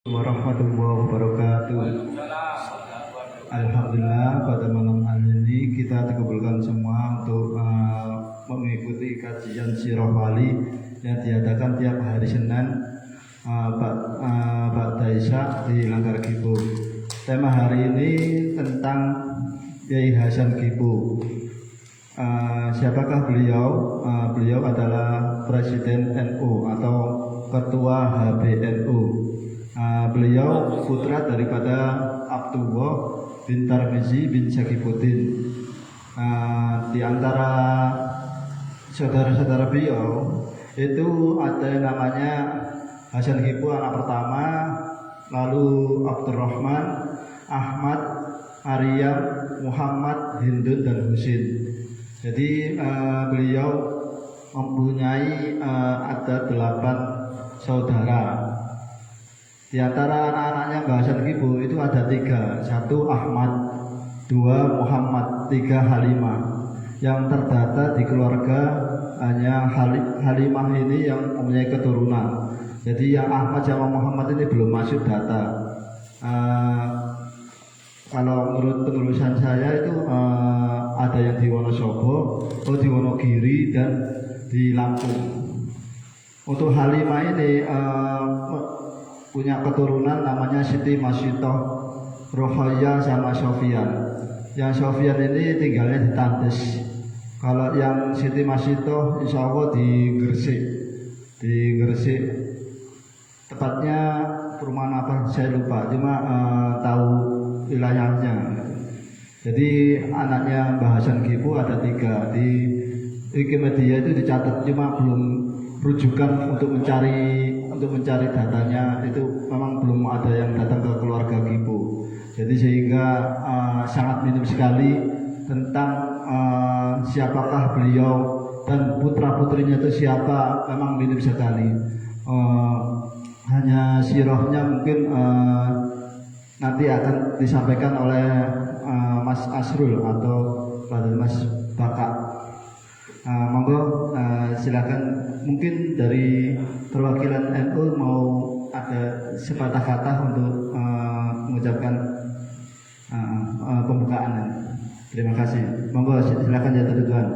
Warahmatullahi wabarakatuh. Alhamdulillah pada malam hari ini kita dikabulkan semua untuk mengikuti kajian Sirah Wali yang diadakan tiap hari Senin Ba'da Isya di Langgar Gipo. Tema hari ini tentang Kiai Hasan Gipo. Siapakah beliau? Beliau adalah Presiden NU atau Ketua HBNU. Beliau putra daripada Abdullah bin Tarmizi bin Syakifuddin. Di antara saudara-saudara beliau itu ada yang namanya Hasan Gipo anak pertama, lalu Abdurrahman, Ahmad, Maryam, Muhammad, Hindun dan Husin. Jadi beliau mempunyai ada 8 saudara. Di antara anak-anaknya Mbah Hasan Gipo itu ada 3, 1 Ahmad, 2 Muhammad, 3 Halimah. Yang terdata di keluarga hanya Halimah ini yang mempunyai keturunan. Jadi yang Ahmad sama Muhammad ini belum masuk data. Kalau menurut penulisan saya itu ada yang di Wonosobo, di Wonogiri dan di Lampung. Untuk Halimah ini punya keturunan namanya Siti Masyitoh, Rohaya sama Sofian. Yang Sofian ini tinggalnya di Tandes. Kalau yang Siti Masyitoh insya Allah di Gresik. Di Gresik tepatnya perumahan apa saya lupa, cuma tahu wilayahnya. Jadi anaknya Mbah Hasan Gipo ada 3. Di Wikimedia itu dicatat, cuma belum rujukan untuk mencari datanya, itu memang belum ada yang datang ke keluarga Gipo. Jadi sehingga sangat minim sekali tentang siapakah beliau dan putra-putrinya itu siapa, memang minim sekali. Hanya sirahnya mungkin nanti akan disampaikan oleh Mas Asrul atau Mas Baka. Monggo silakan, mungkin dari perwakilan NU mau ada sepatah kata untuk mengucapkan pembukaan. Terima kasih. Monggo silakan ya Tuan.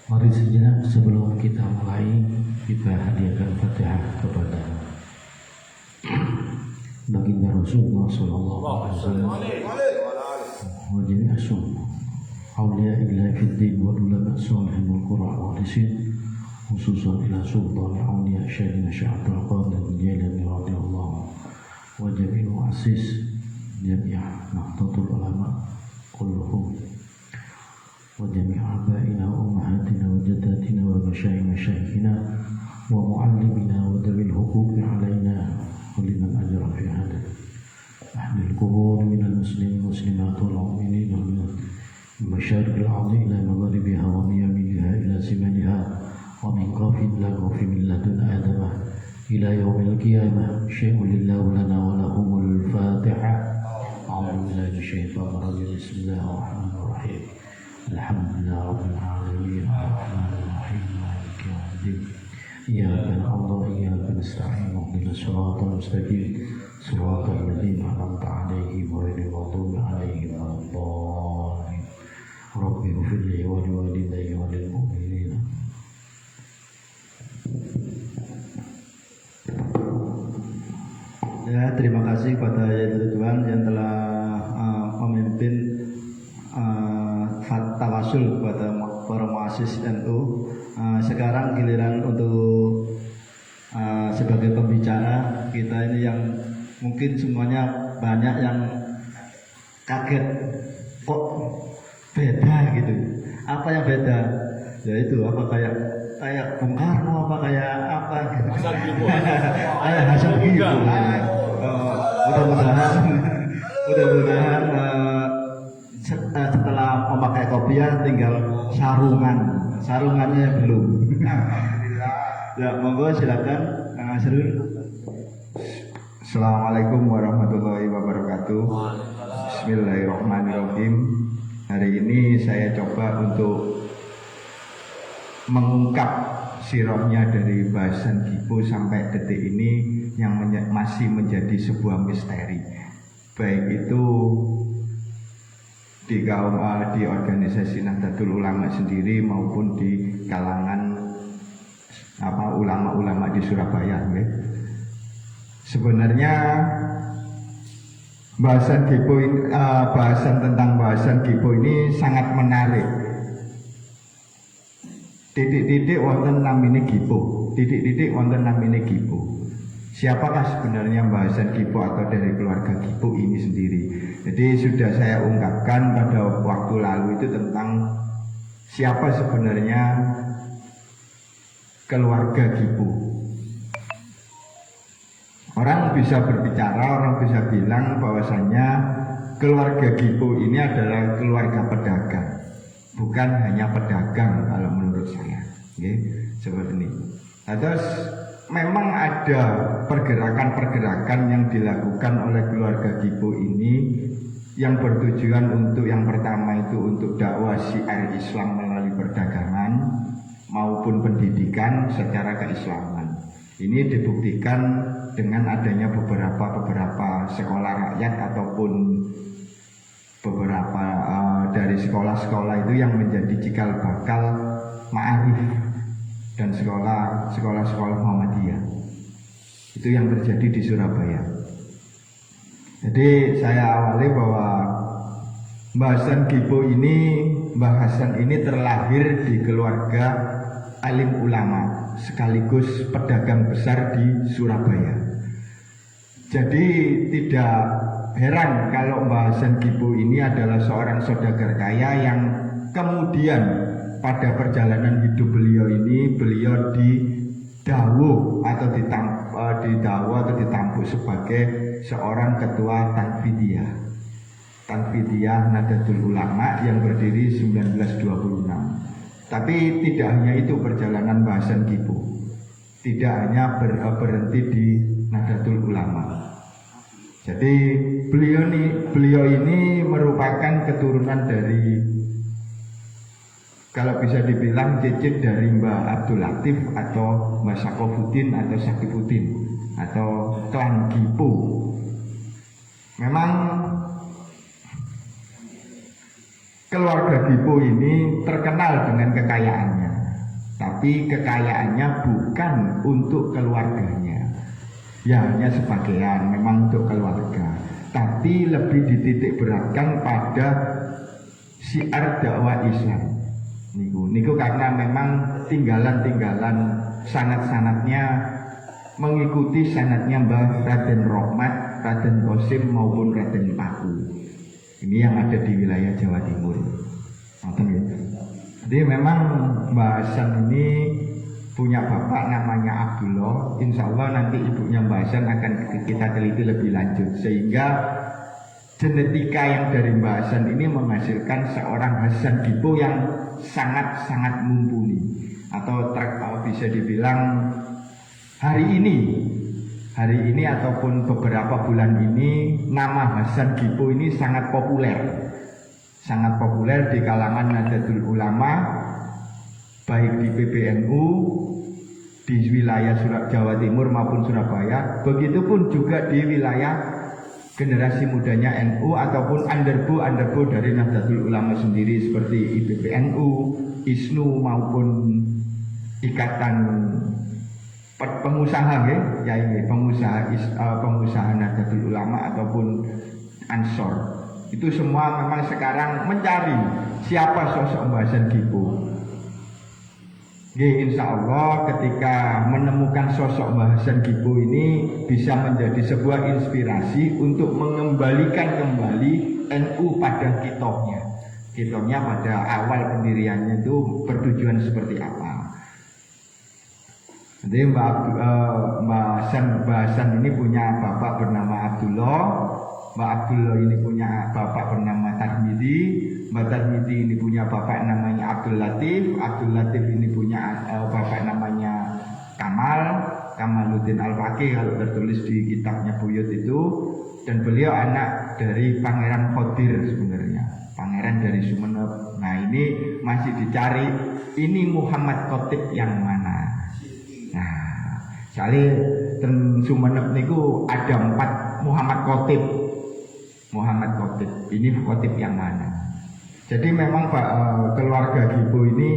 Mari sejenak sebelum kita mulai, kita hadiahkan Fatihah kepada baginda Rasulullah sallallahu alaihi wasallam wa jami'a awliya illahi fid din wa ulama salihin wal qur'a wa lisin, khususan ila sultan awliya Syekhina Syekh Abdul Qadir Jilani radhiyallahu wa jami'il muassis jami'a nahdlatul ulama kulluhum wa jami'a abaina wa ummahatina wa jaddatina wa masyayikhina wa muallimina wa dawil huquqi alaina wa liman ajra fi hada ahlil qubur minal muslimin muslimat wal mu'minin wal المشارق الأرض إلى مغربها ومن يمينها إلى شمالها ومن قاف إلى قاف من لدن آدم إلى يوم القيامة شيء لله لنا ولهم الفاتحة. أعوذ بالله من الشيطان الرجيم. بسم الله الرحمن الرحيم. الحمد لله رب العالمين الرحمن الرحيم مالك يوم الدين إياك نعبد وإياك نستعين اهدنا الصراط المستقيم صراط الذين أنعمت عليهم غير المغضوب عليهم ولا الضالين. Rabbi ghfirli wa liwalidayya wa lil mu'minin. Ya, terima kasih kepada Tuan yang telah memimpin tawasul kepada para muassis NU. Sekarang giliran untuk sebagai pembicara kita ini yang mungkin semuanya banyak yang kaget, kok beda gitu. Apa yang beda? Ya itu apa kayak Bung Karno, apa kayak apa gitu. Hasan Gipo. Kayak Hasan Gipo. Mudah-mudahan setelah memakai kopiah tinggal sarungannya belum. Ya, monggo silakan Kang Asrul. Assalamualaikum warahmatullahi wabarakatuh. Bismillahirrahmanirrahim. Hari ini saya coba untuk mengungkap sirahnya dari bahasan Gipo sampai detik ini yang masih menjadi sebuah misteri, baik itu di di organisasi Nahdlatul Ulama sendiri maupun di kalangan ulama-ulama di Surabaya. Sebenarnya bahasan Gipo ini, bahasan Gipo ini sangat menarik. Titik-titik wonten namine Gipo, titik-titik wonten namine Gipo. Siapakah sebenarnya bahasan Gipo atau dari keluarga Gipo ini sendiri? Jadi sudah saya ungkapkan pada waktu lalu itu tentang siapa sebenarnya keluarga Gipo. Orang bisa berbicara, orang bisa bilang bahwasanya keluarga Gipo ini adalah keluarga pedagang, bukan hanya pedagang kalau menurut saya, seperti ini. Terus memang ada pergerakan-pergerakan yang dilakukan oleh keluarga Gipo ini yang bertujuan untuk yang pertama itu untuk dakwah syiar Islam melalui perdagangan maupun pendidikan secara keislaman. Ini dibuktikan dengan adanya beberapa sekolah rakyat ataupun beberapa dari sekolah-sekolah itu yang menjadi cikal bakal ma'arif dan sekolah-sekolah Muhammadiyah. Itu yang terjadi di Surabaya. Jadi saya awali bahwa bahasan ini terlahir di keluarga alim ulama sekaligus pedagang besar di Surabaya. Jadi tidak heran kalau bahasan Gipo ini adalah seorang saudagar kaya yang kemudian pada perjalanan hidup beliau ini beliau didawuh atau ditampuk sebagai seorang ketua Tanfidiyah Nahdlatul Ulama yang berdiri 1926. Tapi tidak hanya itu perjalanan bahasan Gipo, tidak hanya berhenti di Nahdlatul Ulama. Jadi beliau ini merupakan keturunan dari, kalau bisa dibilang cicit dari Mbah Abdul Latif atau Mbah Sakofuddin atau Sakifuddin atau klan Gipo. Memang keluarga Gipo ini terkenal dengan kekayaannya, tapi kekayaannya bukan untuk keluarganya. Ya hanya sebagian memang untuk keluarga, tapi lebih dititik beratkan pada syiar dakwah Islam. Niku karena memang tinggalan sanad-sanadnya mengikuti sanadnya Mbah Raden Rohmat, Raden Qasim maupun Raden Paku. Ini yang ada di wilayah Jawa Timur. Jadi memang bahasan ini punya bapak namanya Abdullah. Insya Allah nanti ibunya bahasan akan kita teliti lebih lanjut, sehingga genetika yang dari bahasan ini menghasilkan seorang Hasan Gipo yang sangat-sangat mumpuni, atau bisa dibilang hari ini ataupun beberapa bulan ini nama Hasan Gipo ini sangat populer di kalangan Nahdlatul Ulama, baik di PBNU di wilayah Jawa Timur maupun Surabaya, begitupun juga di wilayah generasi mudanya NU ataupun underbo dari Nahdlatul Ulama sendiri seperti IPPNU, ISNU maupun Ikatan Pengusaha pengusaha Nahdlatul Ulama ataupun Ansor. Itu semua memang sekarang mencari siapa sosok bahasan Gipo. Insya Allah ketika menemukan sosok bahasan Gipo ini bisa menjadi sebuah inspirasi untuk mengembalikan kembali NU pada kitohnya pada awal pendiriannya itu bertujuan seperti apa. Jadi bahasan ini punya bapak bernama Abdullah, Mbak Abdullah ini punya bapak bernama Tarmidi, Mbak Tarmidi ini punya bapak namanya Abdul Latif ini punya bapak namanya Kamaluddin Al-Faqih kalau tertulis di kitabnya Buyut itu, dan beliau anak dari Pangeran Khodir sebenarnya. pangeran dari Sumenep. Nah ini masih dicari, ini Muhammad Khotib yang mana. Nah soalnya ten Sumenep niku ada 4 Muhammad Khotib. Muhammad Khotib, ini Khotib yang mana? Jadi memang keluarga Gipo ini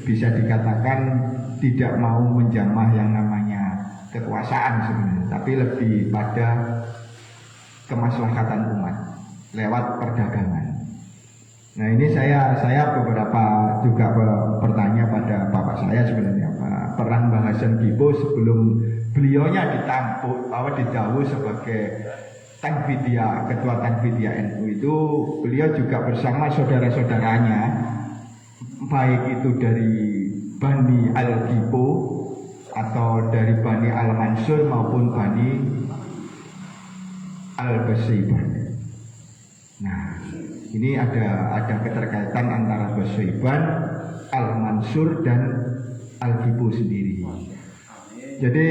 bisa dikatakan tidak mau menjamah yang namanya kekuasaan sebenarnya, tapi lebih pada kemaslahatan umat lewat perdagangan. Nah ini saya beberapa juga bertanya pada bapak saya sebenarnya, peran Mbah Hasan Gipo sebelum beliaunya didawuh sebagai Tanfidia, ketua Tanfidia NU itu, beliau juga bersama saudara-saudaranya, baik itu dari Bani Al-Gipo atau dari Bani Al-Mansur maupun Bani Al-Basyiban. Nah, ini ada keterkaitan antara Basyiban, Al-Mansur dan Al-Gipo sendiri. Jadi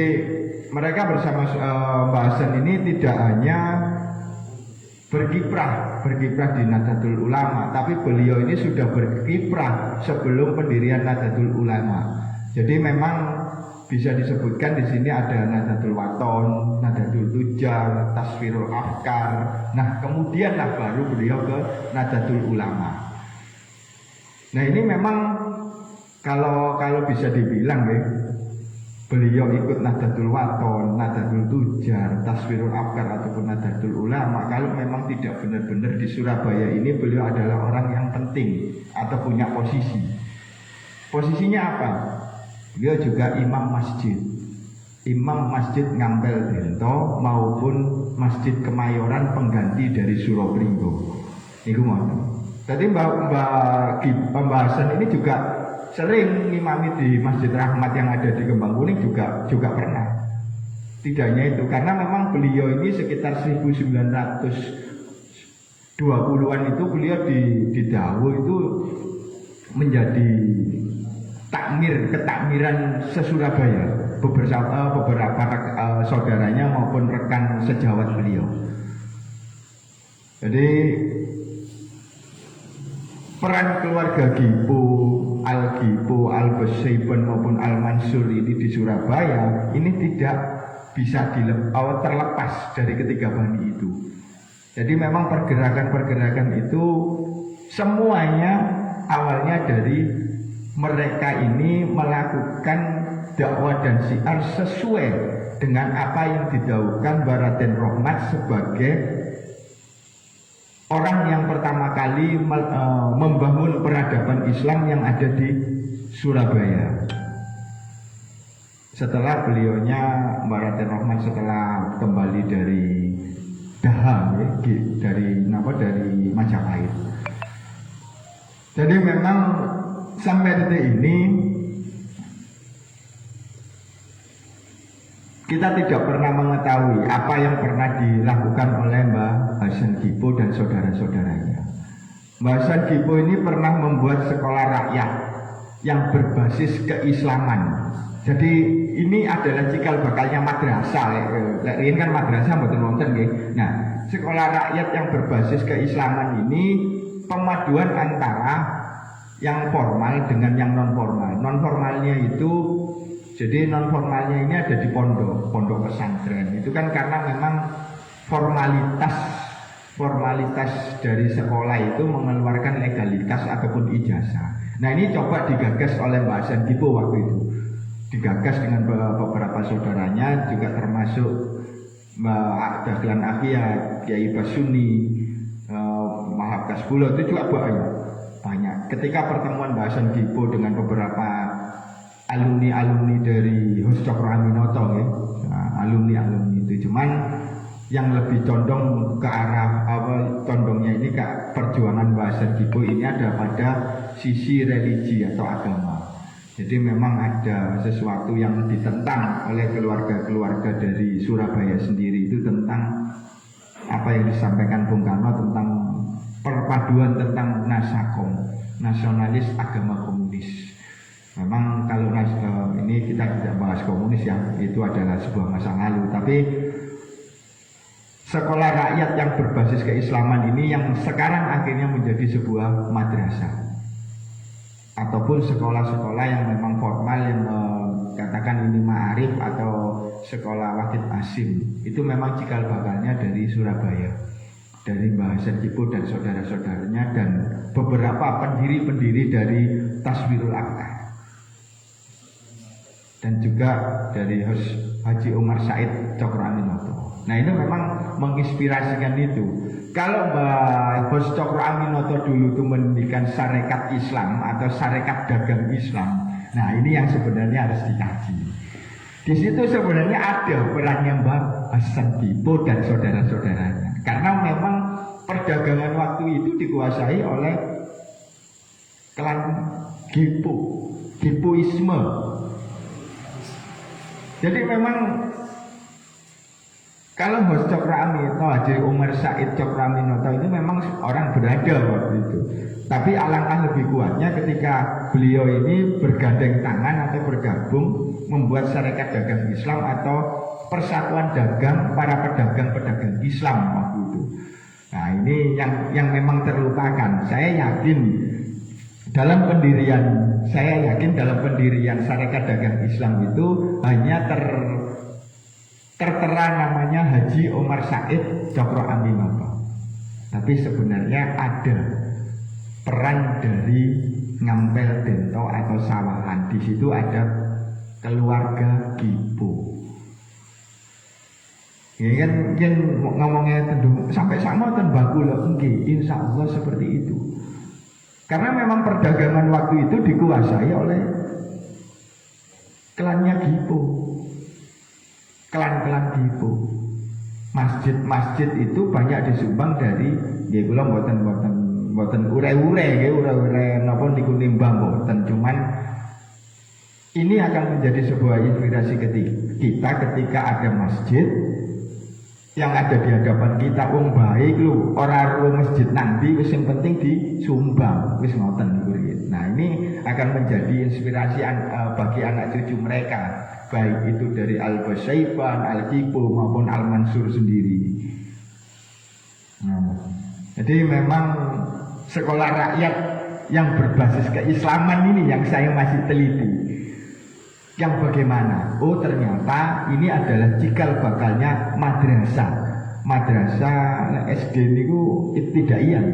mereka bersama Mbah Hasan ini tidak hanya berkiprah di Nahdlatul Ulama, tapi beliau ini sudah berkiprah sebelum pendirian Nahdlatul Ulama. Jadi memang bisa disebutkan di sini ada Nahdlatul Wathon, Nahdlatul Tujar, Tasfirul Afkar. Nah kemudianlah baru beliau ke Nahdlatul Ulama. Nah ini memang kalau bisa dibilang ya, beliau ikut Nahdlatul Wathon, Nahdlatul Tujar, Tasfirul Afkar ataupun Nahdlatul Ulama, kalau memang tidak benar-benar di Surabaya ini beliau adalah orang yang penting atau punya posisi. Posisinya apa? Beliau juga imam masjid Ngampel Bento maupun Masjid Kemayoran pengganti dari Surapringgo. Niku ngono. Jadi Mbah Hasan ini juga sering ngimami di Masjid Rahmat yang ada di Kembang Kuning juga pernah. Tidak hanya itu, karena memang beliau ini sekitar 1920-an itu beliau di Dawu itu menjadi ketakmiran se-Surabaya, beberapa saudaranya maupun rekan sejawat beliau. Jadi peran keluarga Gipo, Al-Gipo, Al-Basyiban maupun Al-Mansur ini di Surabaya ini tidak bisa terlepas dari ketiga bani itu. Jadi memang pergerakan-pergerakan itu semuanya awalnya dari mereka ini melakukan dakwah dan syiar sesuai dengan apa yang didhawuhkan Raden Rohmat sebagai orang yang pertama kali membangun peradaban Islam yang ada di Surabaya. Setelah beliaunya Raden Rohmat setelah kembali dari Daha, dari Majapahit. Jadi memang sampai detik ini kita tidak pernah mengetahui apa yang pernah dilakukan oleh Mbah Hasan Gipo dan saudara-saudaranya. Mbah Hasan Gipo ini pernah membuat sekolah rakyat yang berbasis keislaman. Jadi ini adalah cikal bakalnya madrasah. Ini kan madrasah mboten-wonten nggih. Nah, sekolah rakyat yang berbasis keislaman ini pemaduan antara yang formal dengan yang non formal. Non formalnya itu, jadi non formalnya ini ada di pondok pesantren. Itu kan karena memang formalitas dari sekolah itu mengeluarkan legalitas ataupun ijazah. Nah ini coba digagas oleh Mbah Hasan Gipo waktu itu. Digagas dengan beberapa saudaranya, juga termasuk Mbah Dahlan Afia, Kiai Basuni, Mahab Kasbulo, itu juga banyak. Ketika pertemuan Mbah Hasan Gipo dengan beberapa alumni dari Huscokro Aminoto, alumni itu, cuman yang lebih condong ke arah condongnya ini ke perjuangan Mbah Hasan Gipo ini ada pada sisi religi atau agama. Jadi memang ada sesuatu yang ditentang oleh keluarga-keluarga dari Surabaya sendiri, itu tentang apa yang disampaikan Bung Karno tentang perpaduan tentang nasakom, nasionalis agama komunis. Memang kalau ini kita tidak bahas komunis ya, itu adalah sebuah masa lalu. Tapi sekolah rakyat yang berbasis keislaman ini yang sekarang akhirnya menjadi sebuah madrasah ataupun sekolah-sekolah yang memang formal yang katakan ini ma'arif atau sekolah Wahid Asim, itu memang cikal bakalnya dari Surabaya, dari Mbah Hasan Kipo dan saudara-saudaranya dan beberapa pendiri-pendiri dari Taswirul Akbar dan juga dari Haji Umar Said Cokro Aminoto. Nah itu memang menginspirasikan itu. Kalau Mbak Bos Cokro Aminoto dulu itu mendirikan Sarekat Islam atau Sarekat Dagang Islam, nah ini yang sebenarnya harus dikaji. Di situ sebenarnya ada perannya Mbak Hasan Kipo dan saudara-saudaranya, karena memang perdagangan waktu itu dikuasai oleh klan Kipo, Kipoisme. Jadi memang kalau Bos Cokro Aminoto, Haji Umar Said Cokro Aminoto itu memang orang berada waktu itu. Tapi alangkah lebih kuatnya ketika beliau ini bergandeng tangan atau bergabung membuat Sarekat Dagang Islam atau Persatuan Dagang para pedagang-pedagang Islam waktu itu. Nah ini yang memang terlupakan. Saya yakin dalam pendirian Sarekat Dagang Islam itu hanya tertera namanya Haji Umar Said Cokro Aminoto. Tapi sebenarnya ada peran dari Ngampel Dento atau Sawahan. Di situ ada keluarga Kipo. Ya kan ngomongnya tentu sampai sama ten baku loh, insya Allah seperti itu. Karena memang perdagangan waktu itu dikuasai oleh klannya Kipo. Klan-klan Kipo. Masjid-masjid itu banyak disumbang dari ya kula mboten ure-ure napa niku nimbang mboten, cuman ini akan menjadi sebuah inspirasi kita ketika ada masjid yang ada di hadapan kita, wong baik lu ora ro masjid nanti wis yang penting disumbang wis ngoten niku. Nah ini akan menjadi inspirasi bagi anak cucu mereka, baik itu dari Al-Basaiban, Al-Kipo maupun Al-Mansur sendiri. Nah, jadi memang sekolah rakyat yang berbasis keislaman ini yang saya masih teliti. Yang bagaimana? Oh ternyata ini adalah cikal bakalnya madrasah. Madrasah SD niku ibtidaiyah.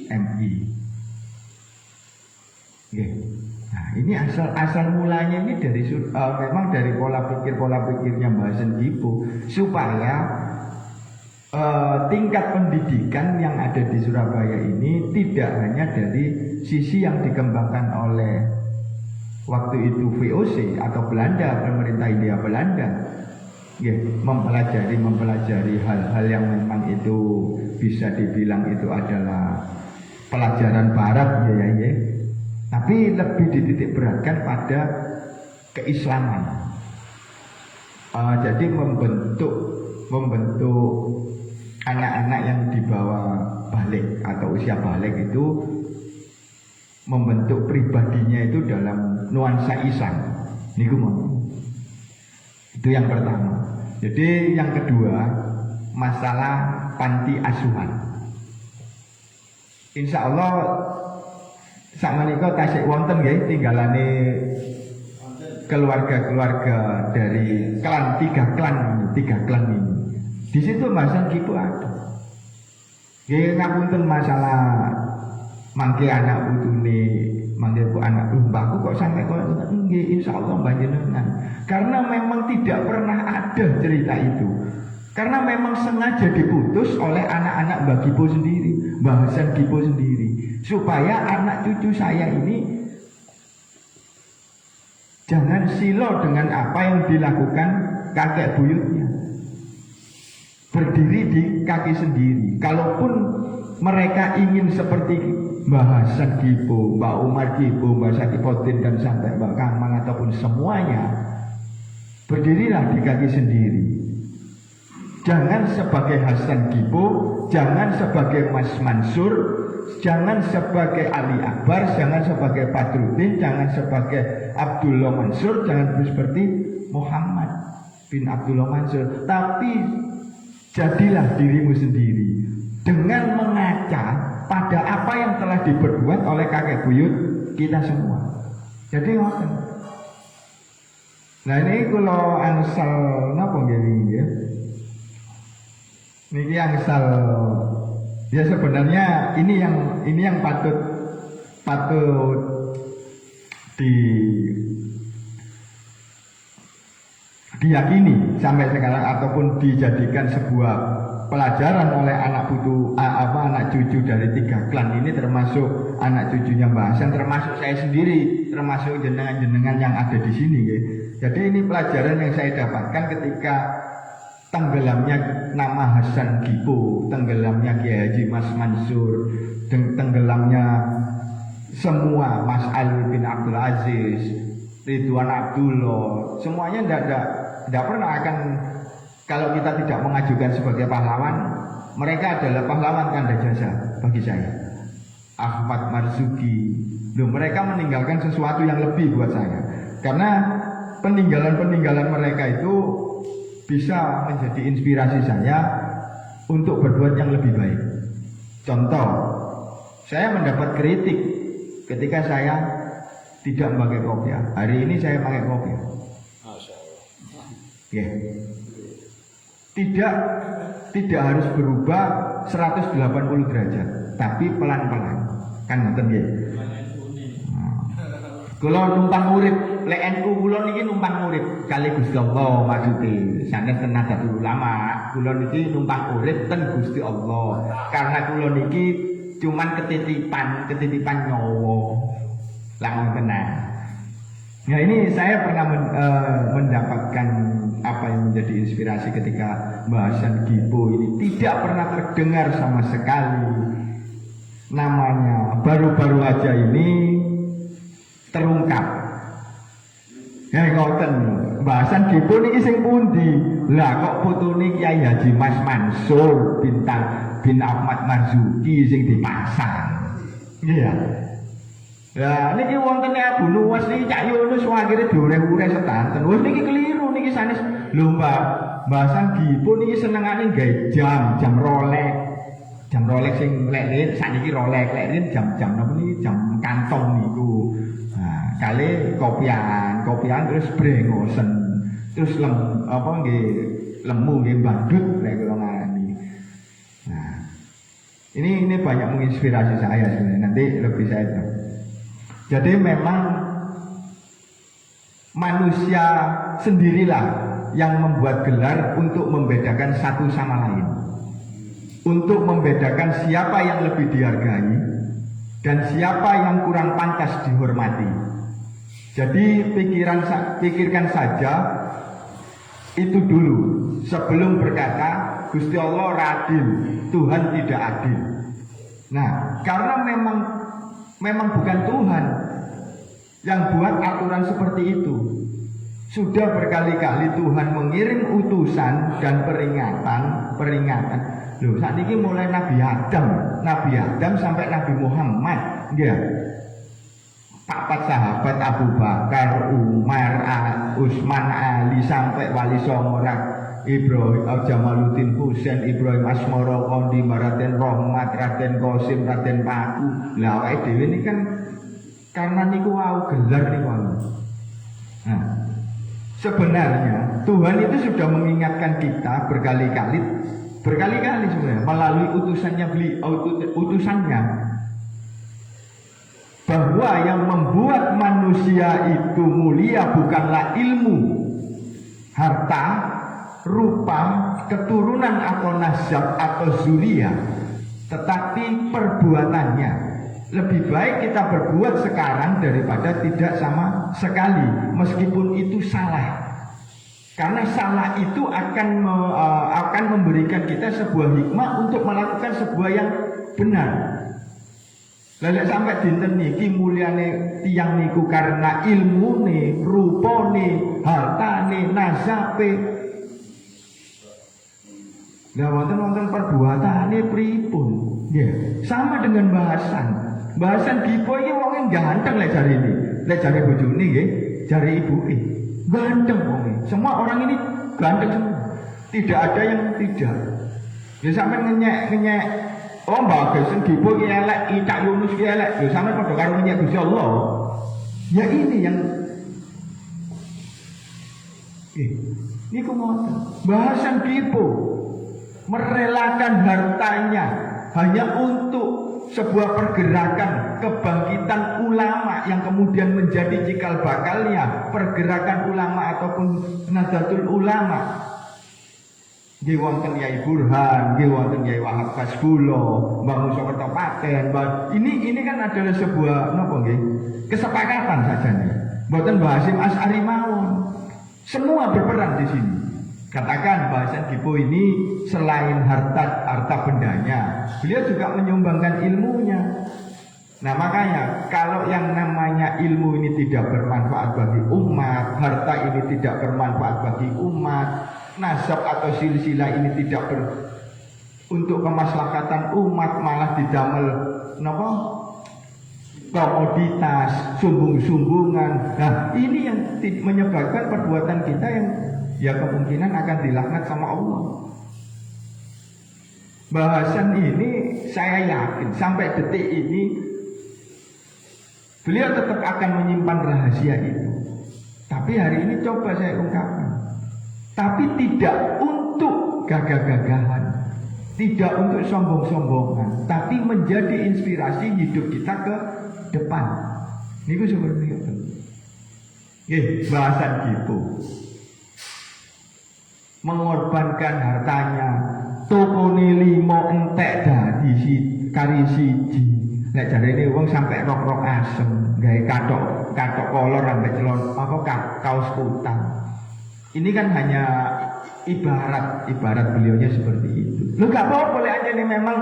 MI. Okay. Nah ini asal mulanya ini dari memang dari pola pikirnya Mbah Hasan Kipo supaya tingkat pendidikan yang ada di Surabaya ini tidak hanya dari sisi yang dikembangkan oleh waktu itu VOC atau Belanda, pemerintah Hindia Belanda, ya, mempelajari hal-hal yang memang itu bisa dibilang itu adalah pelajaran Barat, ya. Tapi lebih dititik beratkan pada keislaman. Jadi membentuk anak-anak yang di bawah balik atau usia balik itu membentuk pribadinya itu dalam nuansa Islam. Niku itu yang pertama. Jadi yang kedua masalah panti asuhan. Insya Allah sakmenika tasik wonten nggih tinggalane keluarga-keluarga dari tiga klan ini. Di situ Mbah Hasan Kipo ada. Nggih ngapunten masalah mangke anak putune, mangke ku anak mbahku kok sampai kok nggih insyaallah panjenengan. Karena memang tidak pernah ada cerita itu. Karena memang sengaja diputus oleh anak-anak Mbah Kipo sendiri, Mbah Hasan Kipo sendiri, supaya anak cucu saya ini jangan silo dengan apa yang dilakukan kakek buyutnya. Berdiri di kaki sendiri. Kalaupun mereka ingin seperti Mbah Hasan Kipo, Mbah Umar Kipo, Mbah Sakipotin dan sampai Mbah Kamang ataupun semuanya, berdirilah di kaki sendiri. Jangan sebagai Hasan Kipo, jangan sebagai Mas Mansur, jangan sebagai Ali Akbar, jangan sebagai Badruddin, jangan sebagai Abdullah Mansur, jangan seperti Muhammad. bin Abdullah Mansur, tapi jadilah dirimu sendiri dengan mengaca pada apa yang telah diperbuat oleh kakek buyut kita semua. Jadi ngoten. Nah ini kalau angsal napa nggih ya? Niki angsal ya sebenarnya ini yang patut diyakini sampai sekarang ataupun dijadikan sebuah pelajaran oleh anak cucu dari 3 klan ini, termasuk anak cucunya Mbah Hasan, termasuk saya sendiri, termasuk jenengan-jenengan yang ada di sini ya. Jadi ini pelajaran yang saya dapatkan ketika tenggelamnya nama Hasan Gipo, tenggelamnya Kiai Haji Mas Mansur, tenggelamnya semua Mas Ali bin Abdul Aziz, Ridwan Abdullah, semuanya tidak pernah akan, kalau kita tidak mengajukan sebagai pahlawan, mereka adalah pahlawan tanda jasa bagi saya. Ahmad Marzuki, mereka meninggalkan sesuatu yang lebih buat saya, karena peninggalan mereka itu bisa menjadi inspirasi saya untuk berbuat yang lebih baik. Contoh, saya mendapat kritik ketika saya tidak memakai kopiah. Hari ini saya pakai kopiah. Ya. Tidak harus berubah 180 derajat, tapi pelan-pelan. Kan ngoten nggih. Kula numpang urip, lek NU kula niki numpang urip kali Gusti Allah maksude. Sanes Nahdlatul Ulama, kula niki numpang urip ten Gusti Allah. Karena kula niki cuman ketitipan nyawa. Lah ngoten. Nah ini saya pernah mendapatkan apa yang menjadi inspirasi ketika bahasan Gipo ini tidak pernah terdengar sama sekali namanya, baru-baru aja ini terungkap. Ya ngoten, bahasan Gipo niki sing pundi? Lah kok putune Kiai Haji Mas Mansur bin Ahmad Marzuki sing dipasang. Iya. Lah niki wonten Abu Nuwas niki Cak Yunus akhire diureh-ureh sedanten. Wis niki keliru niki sanes lho Mbak. Bahasan Gipo niki senengane gawe jam Rolex. Jam Rolex sing lek sakniki Rolex, lek jam napa niki jam kantong niku. Nah, kali kopian terus brengosen. Terus lemu nggih bandut lek kula ngarani. Nah. Ini banyak menginspirasi saya sebenarnya. Nanti lebih saya tahu. Jadi memang manusia sendirilah yang membuat gelar untuk membedakan satu sama lain, untuk membedakan siapa yang lebih dihargai dan siapa yang kurang pantas dihormati. Jadi pikirkan saja itu dulu sebelum berkata Gusti Allah adil, Tuhan tidak adil. Nah, karena memang bukan Tuhan yang buat aturan seperti itu. Sudah berkali-kali Tuhan mengirim utusan dan peringatan. Loh, saat ini mulai Nabi Adam sampai Nabi Muhammad, ya. Papat sahabat Abu Bakar, Umar, Utsman, Ali sampai Wali Songo Ibrahim Jamaluddin Husain, Ibrahim Asmara Kondi, Raden Rahmat, Raden Qasim, Raden Paku. Lah awake dhewe ini kan karena niku wau gelar niku. Nah, sebenarnya Tuhan itu sudah mengingatkan kita berkali-kali sebenarnya melalui utusannya bahwa yang membuat manusia itu mulia bukanlah ilmu, harta, rupa, keturunan atau nasab atau zuriyah, tetapi perbuatannya. Lebih baik kita berbuat sekarang daripada tidak sama sekali, meskipun itu salah. Karena salah itu akan memberikan kita sebuah hikmah untuk melakukan sebuah yang benar. Lalu sampai dinten niki mulyane tiyang niku karena ilmune, rupane, hartane, nasabe. Nah, wonten perbuatane pripun? Nggih, sama dengan bahasan Gipo iki wong ganteng lek jare ini. Lek jare bojone nggih, jare ibuke. Ganteng wong. Semua orang ini ganteng semua. Tidak ada yang tidak. Ya sampe ngenyek. Oh Mbak Gesen Gipo ki elek, Cak Yunus ki elek. Ya sampe padha karo ngenyek Gusti Allah. Ya ini yang niku ngoten. Bahasan Gipo merelakan hartanya hanya untuk sebuah pergerakan kebangkitan ulama yang kemudian menjadi cikal bakalnya pergerakan ulama ataupun Nahdlatul Ulama. Nggih wonten Yai Burhan, nggih wonten Yai Wahab Kasbulo, Mbah Musa Kertopaten. Ini kan adalah sebuah napa nggih? Kesepakatan saja nih. Mboten Mbah Hasyim Asy'ari mawon. Semua berperan di sini. Katakan bahasan Gipo ini selain harta bendanya, beliau juga menyumbangkan ilmunya. Nah makanya kalau yang namanya ilmu ini tidak bermanfaat bagi umat, harta ini tidak bermanfaat bagi umat, nasab atau silsilah ini tidak untuk kemaslahatan umat, malah didamel napa? Komoditas, sumbung-sumbungan. Nah ini yang menyebabkan perbuatan kita yang ya kemungkinan akan dilaknat sama Allah. Bahasan ini saya yakin sampai detik ini beliau tetap akan menyimpan rahasia itu. Tapi hari ini coba saya ungkapkan. Tapi tidak untuk gagah-gagahan, tidak untuk sombong-sombongan, tapi menjadi inspirasi hidup kita ke depan. Niku seperti itu. Nggih, bahasan Gipo. Mengorbankan hartanya, tokone 5 entek dadi kari siji. Nek jarene wong sampai rok-rok asem, gawe katok kolor sampai celon kaos kutang. Ini kan hanya ibarat beliaunya seperti itu. Lu gak apa-apa boleh aja nih memang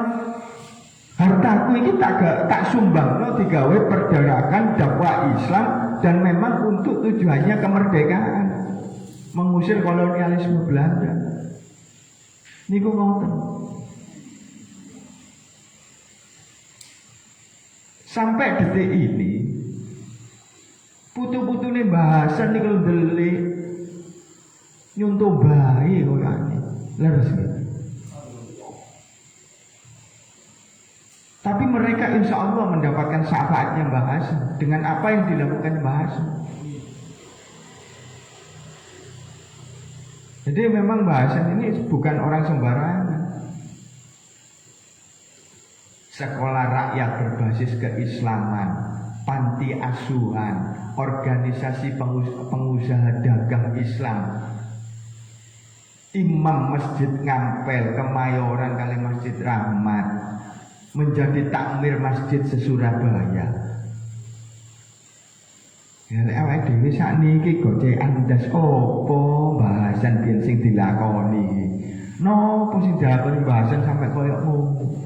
hartaku ini tak sumbang lo digawe perdarakan dakwah Islam dan memang untuk tujuannya kemerdekaan, mengusir kolonialisme Belanda. Niku ngoten. Sampai detik ini putu-putune bahasan niku ndelik nyuntuh bayi koyane. Leres gitu. Tapi mereka insya Allah mendapatkan syafaatnya Mbah Hasyim dengan apa yang dilakukan Mbah Hasyim. Jadi memang Mbah Hasyim ini bukan orang sembarangan. Sekolah rakyat berbasis keislaman, panti asuhan, organisasi pengusaha dagang Islam, imam masjid Ngampel, Kemayoran kali Masjid Rahmat, menjadi takmir masjid se-Surabaya. Ya lek awake dhewe sakniki gocekan ndas opo bahasan biyen sing dilakoni. Napa sing dilakoni bahasan sampai koyo ngono.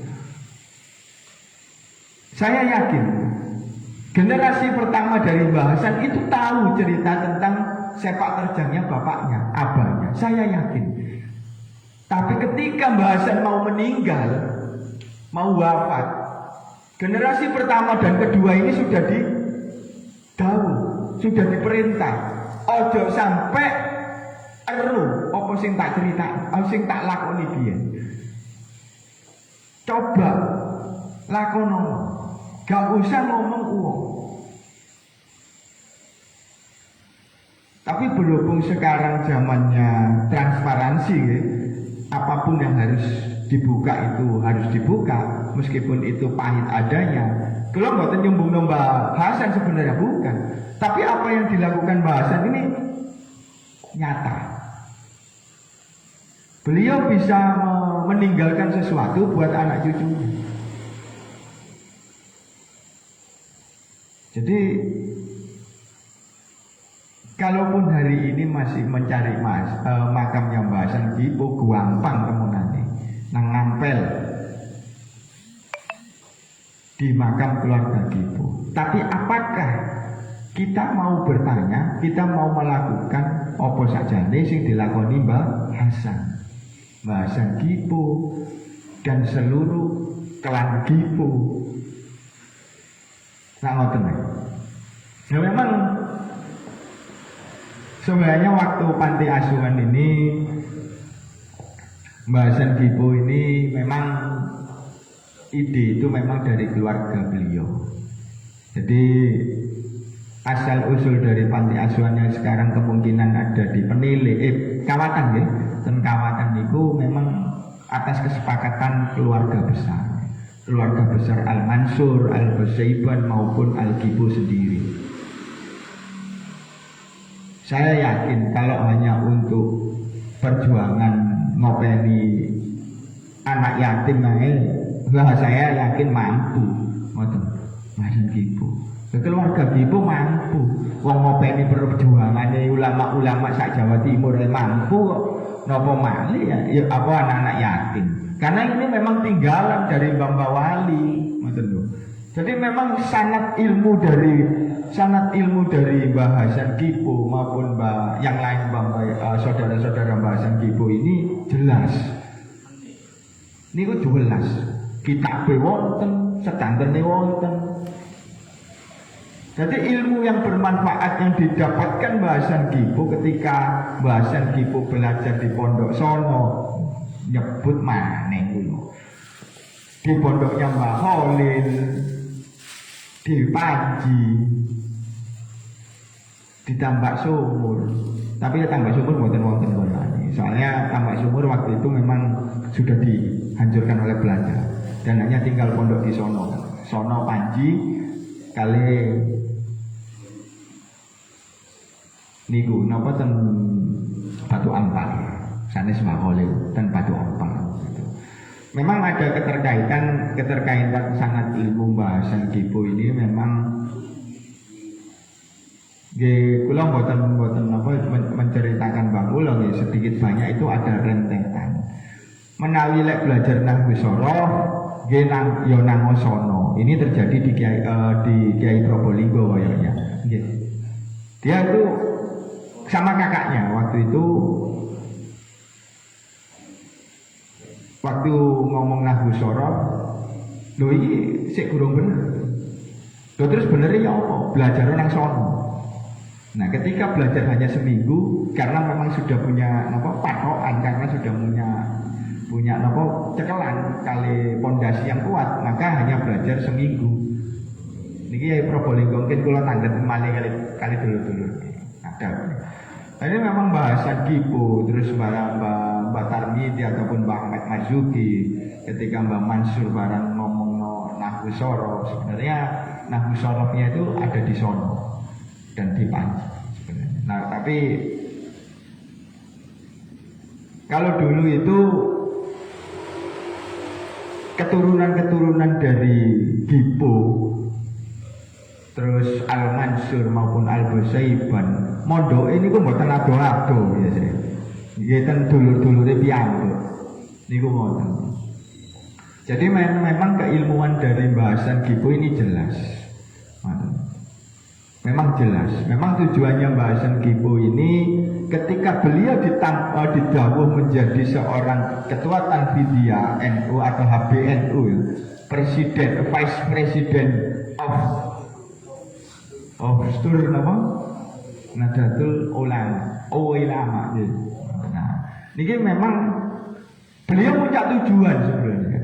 Saya yakin generasi pertama dari bahasan itu tahu cerita tentang sepak terjangnya bapaknya, abahnya. Saya yakin. Tapi ketika bahasan mau meninggal, mau wafat, generasi pertama dan kedua ini sudah sudah diperintah ojo sampai eru apa sing tak cerita, sing tak lakoni biyen. Coba lakono, gak usah ngomong uang. Tapi berhubung sekarang zamannya transparansi, apapun yang harus dibuka itu harus dibuka, meskipun itu pahit adanya. Kalau mboten nyumbung Mbah Hasan sebenarnya bukan, tapi apa yang dilakukan Mbah Hasan ini nyata. Beliau bisa meninggalkan sesuatu buat anak cucunya. Jadi kalaupun hari ini masih mencari makamnya Mbah Hasan Gipo gampang temunane nang Ngampel di makam keluarga Gipo. Tapi apakah kita mau bertanya, kita mau melakukan apa saja sing dilakoni Mbah Hasan? Mbah Hasan Gipo dan seluruh klan Gipo. Nah ngoten. Ya memang sebenarnya waktu panti asuhan ini Mbah Gipo ini memang ide itu memang dari keluarga beliau. Jadi asal usul dari panti asuhan yang sekarang kemungkinan ada di Penile, Kawatan ya, dan Kawatan itu memang atas kesepakatan keluarga besar Al Mansur, Al Basaiban maupun Al Gipo sendiri. Saya yakin kalau hanya untuk perjuangan ngopeni anak yatim saya yakin mampu, Mas Gipo. Keluarga Gipo mampu, wong ngopeni perjuangannya ulama-ulama sak Jawa Timur mampu kok. Nopo malih ya apa anak-anak yatim. Karena ini memang tinggalan dari Mbah Wali, jadi memang sanad ilmu dari Mbah Hasan Gipo maupun yang lain saudara-saudara Mbah Hasan Gipo ini jelas. Niku jelas. Kitabe wonten, sedantene wonten. Jadi ilmu yang bermanfaat yang didapatkan Mbah Hasan Gipo ketika Mbah Hasan Gipo belajar di Pondok Sono, nyebut maneh kulo. Di pondoknya Mbah Khalil, di Panji, di Tambak Sumur. Tapi ya Tambak Sumur mboten wonten konane. Soalnya Tambak Sumur waktu itu memang sudah dihancurkan oleh Belanda dan hanya tinggal pondok di sono. Sono Panji kali niku napa ten Batu Ampar. Sanes Mbah Khalil ten Batu Ampar. Memang ada keterkaitan sangat ilmu Mbah Hasan Gipo ini memang kula mboten menceritakan Bang Ulo sedikit banyak itu ada rentetan. Menawi lek belajar nang Wisara nggih nang ya nang sono. Ini terjadi di Kiai Probolinggo kayaknya. Nggih. Dia itu sama kakaknya waktu ngomong nahwu sorab, lho iki sik gurung bener. Lho terus benernya apa? Belajar nang sono. Nah, ketika belajar hanya seminggu karena memang sudah punya patokan, karena sudah punya cekelan kali pondasi yang kuat, maka hanya belajar seminggu. Niki ya Probolinggo mungkin kula tanggep malih kali dulur-dulur. Ada. Ini memang Mbah Hasan Gipo, terus Mbah Tarmidi ataupun Mbah Ahmad Marzuki, ketika Mbah Mansur barang ngomong nahwu sorof, sebenarnya nahwu sorofnya itu ada di sono dan di Panji sebenarnya. Nah, tapi kalau dulu itu keturunan dari Gipo, terus Al Mansur maupun Al Basaiban, mondok ini kok mboten ado-ado biasane. Nggih ten dulur-dulure piyambak. Niku ngoten. Jadi memang keilmuan dari Mbah Hasan Gipo ini jelas. Memang jelas. Memang tujuannya Mbah Hasan Gipo ini ketika beliau didawuh menjadi seorang ketua Tanfidiyah NU atau HBNU, presiden, vice president of Stur Nadatul Ulama. Nah, ini memang beliau punya tujuan sebenarnya.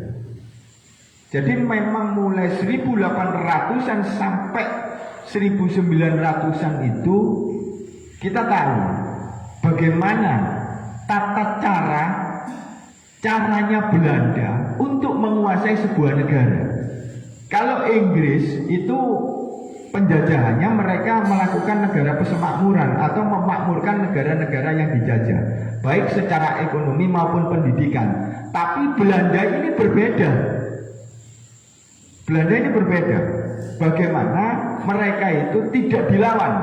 Jadi memang mulai 1800-an sampai 1900-an itu kita tahu bagaimana tata caranya Belanda untuk menguasai sebuah negara. Kalau Inggris itu penjajahannya mereka melakukan negara persemakmuran atau memakmurkan negara-negara yang dijajah, baik secara ekonomi maupun pendidikan. Tapi Belanda ini berbeda. Bagaimana mereka itu tidak dilawan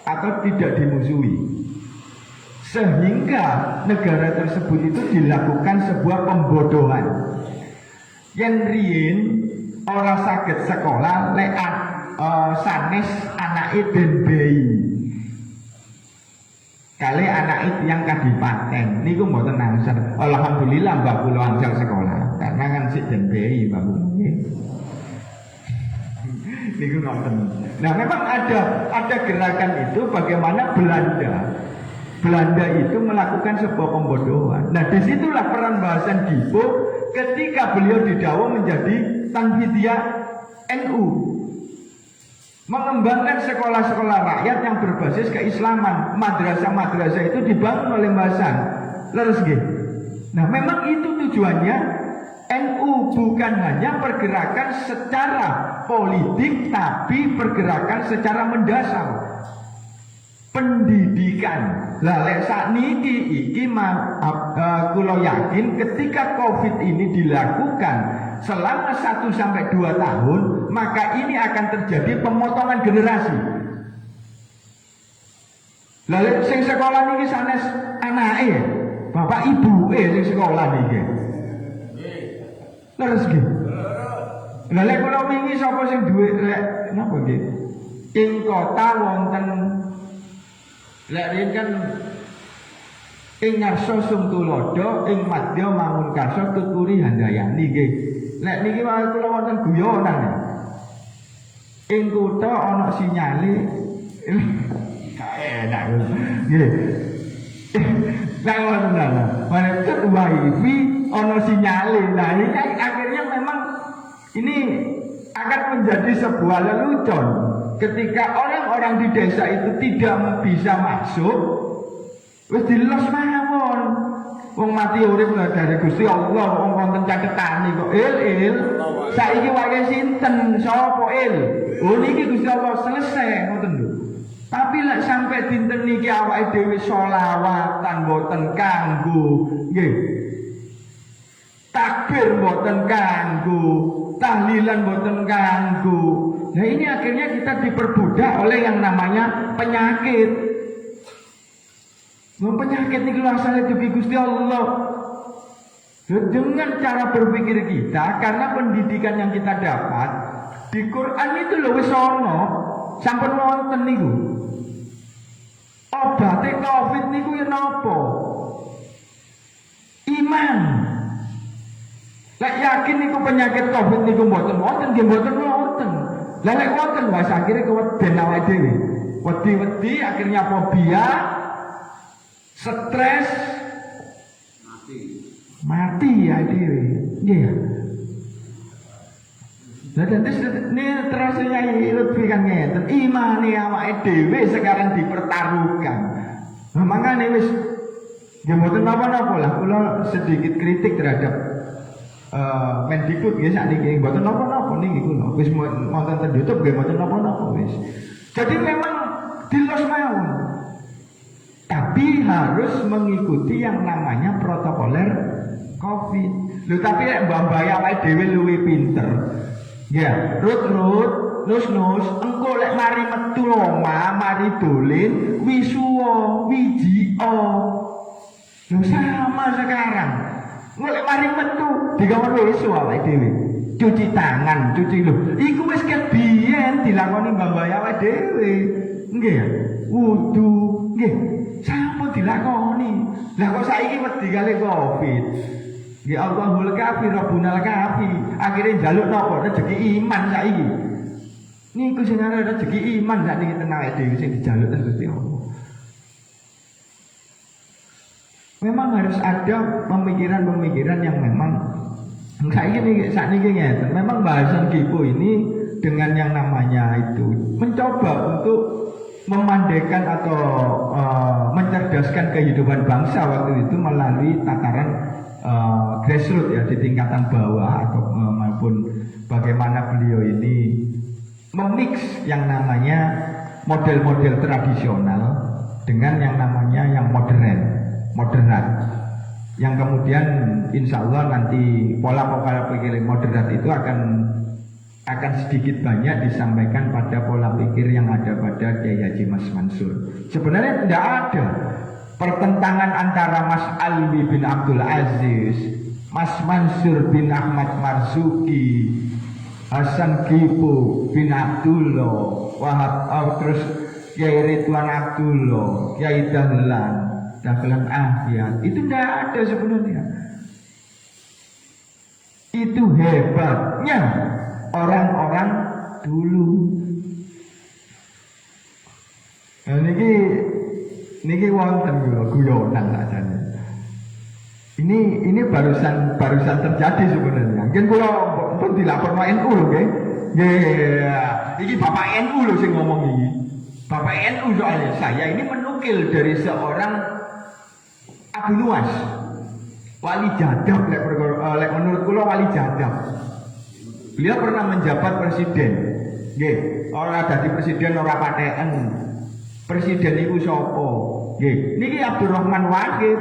atau tidak dimusuhi, sehingga negara tersebut itu dilakukan sebuah pembodohan. Yen riyen ora saged sekolah lek sanes anake den bayi. Kali anak yang kadipaten niku mboten angsal. Alhamdulillah mbak kula angsal sekolah karena kan sik den bayi mbak kula. Niku ngoten. Nah, memang ada gerakan itu bagaimana Belanda Belanda itu melakukan sebuah pembodohan. Nah, disitulah peran Bahasan Dipo ketika beliau didakwa menjadi Tanfidiyah NU, mengembangkan sekolah-sekolah rakyat yang berbasis keislaman. Madrasah-madrasah itu dibangun oleh Bahasan. Leres nggih. Nah, memang itu tujuannya. NU bukan hanya pergerakan secara politik, tapi pergerakan secara mendasar. Pendidikan. Lah lek sakniki iki kula yakin ketika Covid ini dilakukan selama 1 sampai 2 tahun, maka ini akan terjadi pemotongan generasi. Lah lek sing sekolah niki sanes anake, bapak ibu sing sekolah niki. Leres nggih. Lah lek kula wingi sapa sing duwe lek napa nggih? Ing kota wonten lek riyen kan ing Ngarsa Sungtulodo, ing Madya Mangunkarsa Tuturi Handayani nggih. Lek niki wae kula wonten guyonan. Ing kutha ana sinyale enak nggih. Lah ngono lho. Manut wifi ana sinyale. Nah, ini akhirnya memang ini akan menjadi sebuah lelucon. Ketika orang-orang di desa itu tidak bisa masuk, wis dilos mawon. Wong mati urip dari Gusti Allah, wong wonten catetane kok il. Saiki wae sinten sapa il? Oh niki Gusti Allah selesai ngoten lho. Tapi lek sampai dinten niki awake dhewe sholawatan mboten kanggo nggih. Takbir mboten kanggo, tahlilan mboten kanggo. Nah ini akhirnya kita diperbudak oleh yang namanya penyakit. Penyakit ini asalnya dari Gusti Allah. Dengan cara berpikir kita, karena pendidikan yang kita dapat di Quran itu lho wis ana, sampun wonten niku. Obate Covid niku ya napa? Iman. Lek yakin niku penyakit Covid niku mboten wonten, nggih mboten wonten. Lah lek wonten wis akhire keweden awake dhewe. Wedi-wedi akhirnya fobia, stres, mati ya dhewe. Nggih. Lah dadi ini terasnya lebih kan ngeten. Imane awake dhewe sekarang dipertaruhkan. Nah, makanya wis nggih mboten napa-napa lah kula sedikit kritik terhadap Mendikbud nggih sakniki mboten napa-napa niki kula. Wis wonten ten YouTube nggih mboten napa-napa wis. Jadi memang dilos mawon. Tapi harus mengikuti yang namanya protokoler Covid. Lho tapi lek mbah-mbah awake dhewe luwih pinter. Ya, rut-rut, nus-nus, engko lek mari metu omah, mari dolen, wisuwa, wijio. Lho sama sekarang. Mulai mari metu digawe wesu awake dhewe. Cuci tangan, cuci lho. Iku wis kebiyen dilakoni mbah-mbah awake dhewe. Nggih ya. Wudu, nggih. Sampun dilakoni. Lah kok saiki wedi kali Covid. Nggih Allahul Kafi Rabbunal Kafi. Akhire njaluk napa? Rezeki iman saiki. Niku sing arep rezeki iman sakniki tenan awake dhewe sing dijaluk ten Gusti Allah. Memang harus ada pemikiran-pemikiran yang memang saat ini ngeten. Memang Bahasan Dipo ini dengan yang namanya itu mencoba untuk memandaikan atau mencerdaskan kehidupan bangsa waktu itu melalui tataran grassroots ya di tingkatan bawah atau maupun bagaimana beliau ini memix yang namanya model-model tradisional dengan yang namanya yang moderat, yang kemudian insya Allah nanti pola-pola pikir moderat itu akan sedikit banyak disampaikan pada pola pikir yang ada pada Kiai Haji Mas Mansur. Sebenarnya tidak ada pertentangan antara Mas Alwi bin Abdul Aziz, Mas Mansur bin Ahmad Marzuki, Hasan Dipo bin Abdullah, Wahab terus Kiai Ridwan Abdullah, Kiai Dahlan Ahyar, itu tidak ada sebenarnya. Itu hebatnya orang-orang dulu. Nah, niki wonten kula guyonan sakjane. Ini barusan terjadi sebenarnya. Mungkin kula pun dilaporno NU lho nggih. Nggih. Iki Bapak NU lho sing ngomong iki. Bapak NU soalnya saya ini menukil dari seorang Abu Nuwas. Wali jadab lek menurut kula wali jadab. Beliau pernah menjabat presiden. Nggih, ora dadi presiden ora patheken. Presiden iku sapa? Nggih, niki Abdurrahman Wahid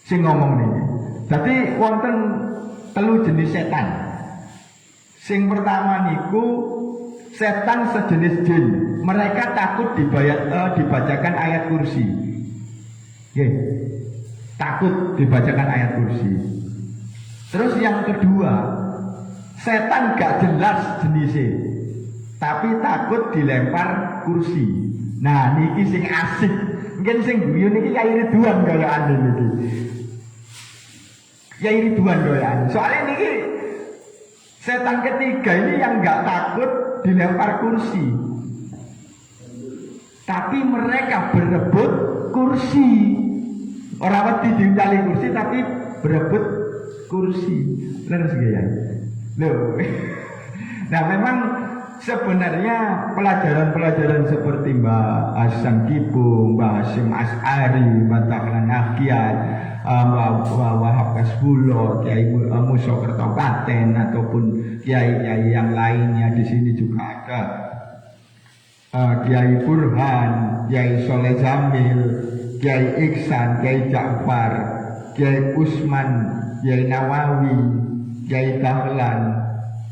sing ngomong niki. Dadi wonten 3 jenis setan. Sing pertama niku setan sejenis jin. Mereka takut dibacakan ayat kursi. Nggih. Takut dibacakan ayat kursi. Terus yang kedua, setan gak jelas jenisnya, tapi takut dilempar kursi. Nah, niki sing asik. Mungkin sing guyu niki Kyai Ridwan gayane niki. Kyai Ridwan gayane. Soalnya niki setan ketiga ini yang gak takut dilempar kursi. Tapi mereka berebut kursi. Orang wedi diuncali kursi tapi berebut kursi. Leres gaya. Loh. Nah, memang sebenarnya pelajaran-pelajaran seperti Mbak Hasan Kipung, Mbak Hasyim Asy'ari, Mbak Tahlan Akyat, Mbak Wahab Kasbulo, Kiai Musa Kertopaten ataupun kiai-kiai yang lainnya di sini juga ada. Kiai Burhan, Kiai Soleh Jamil, Kiai Iksan, Kiai Ja'far, Kiai Usman, Kiai Nawawi, Kiai Dahlan,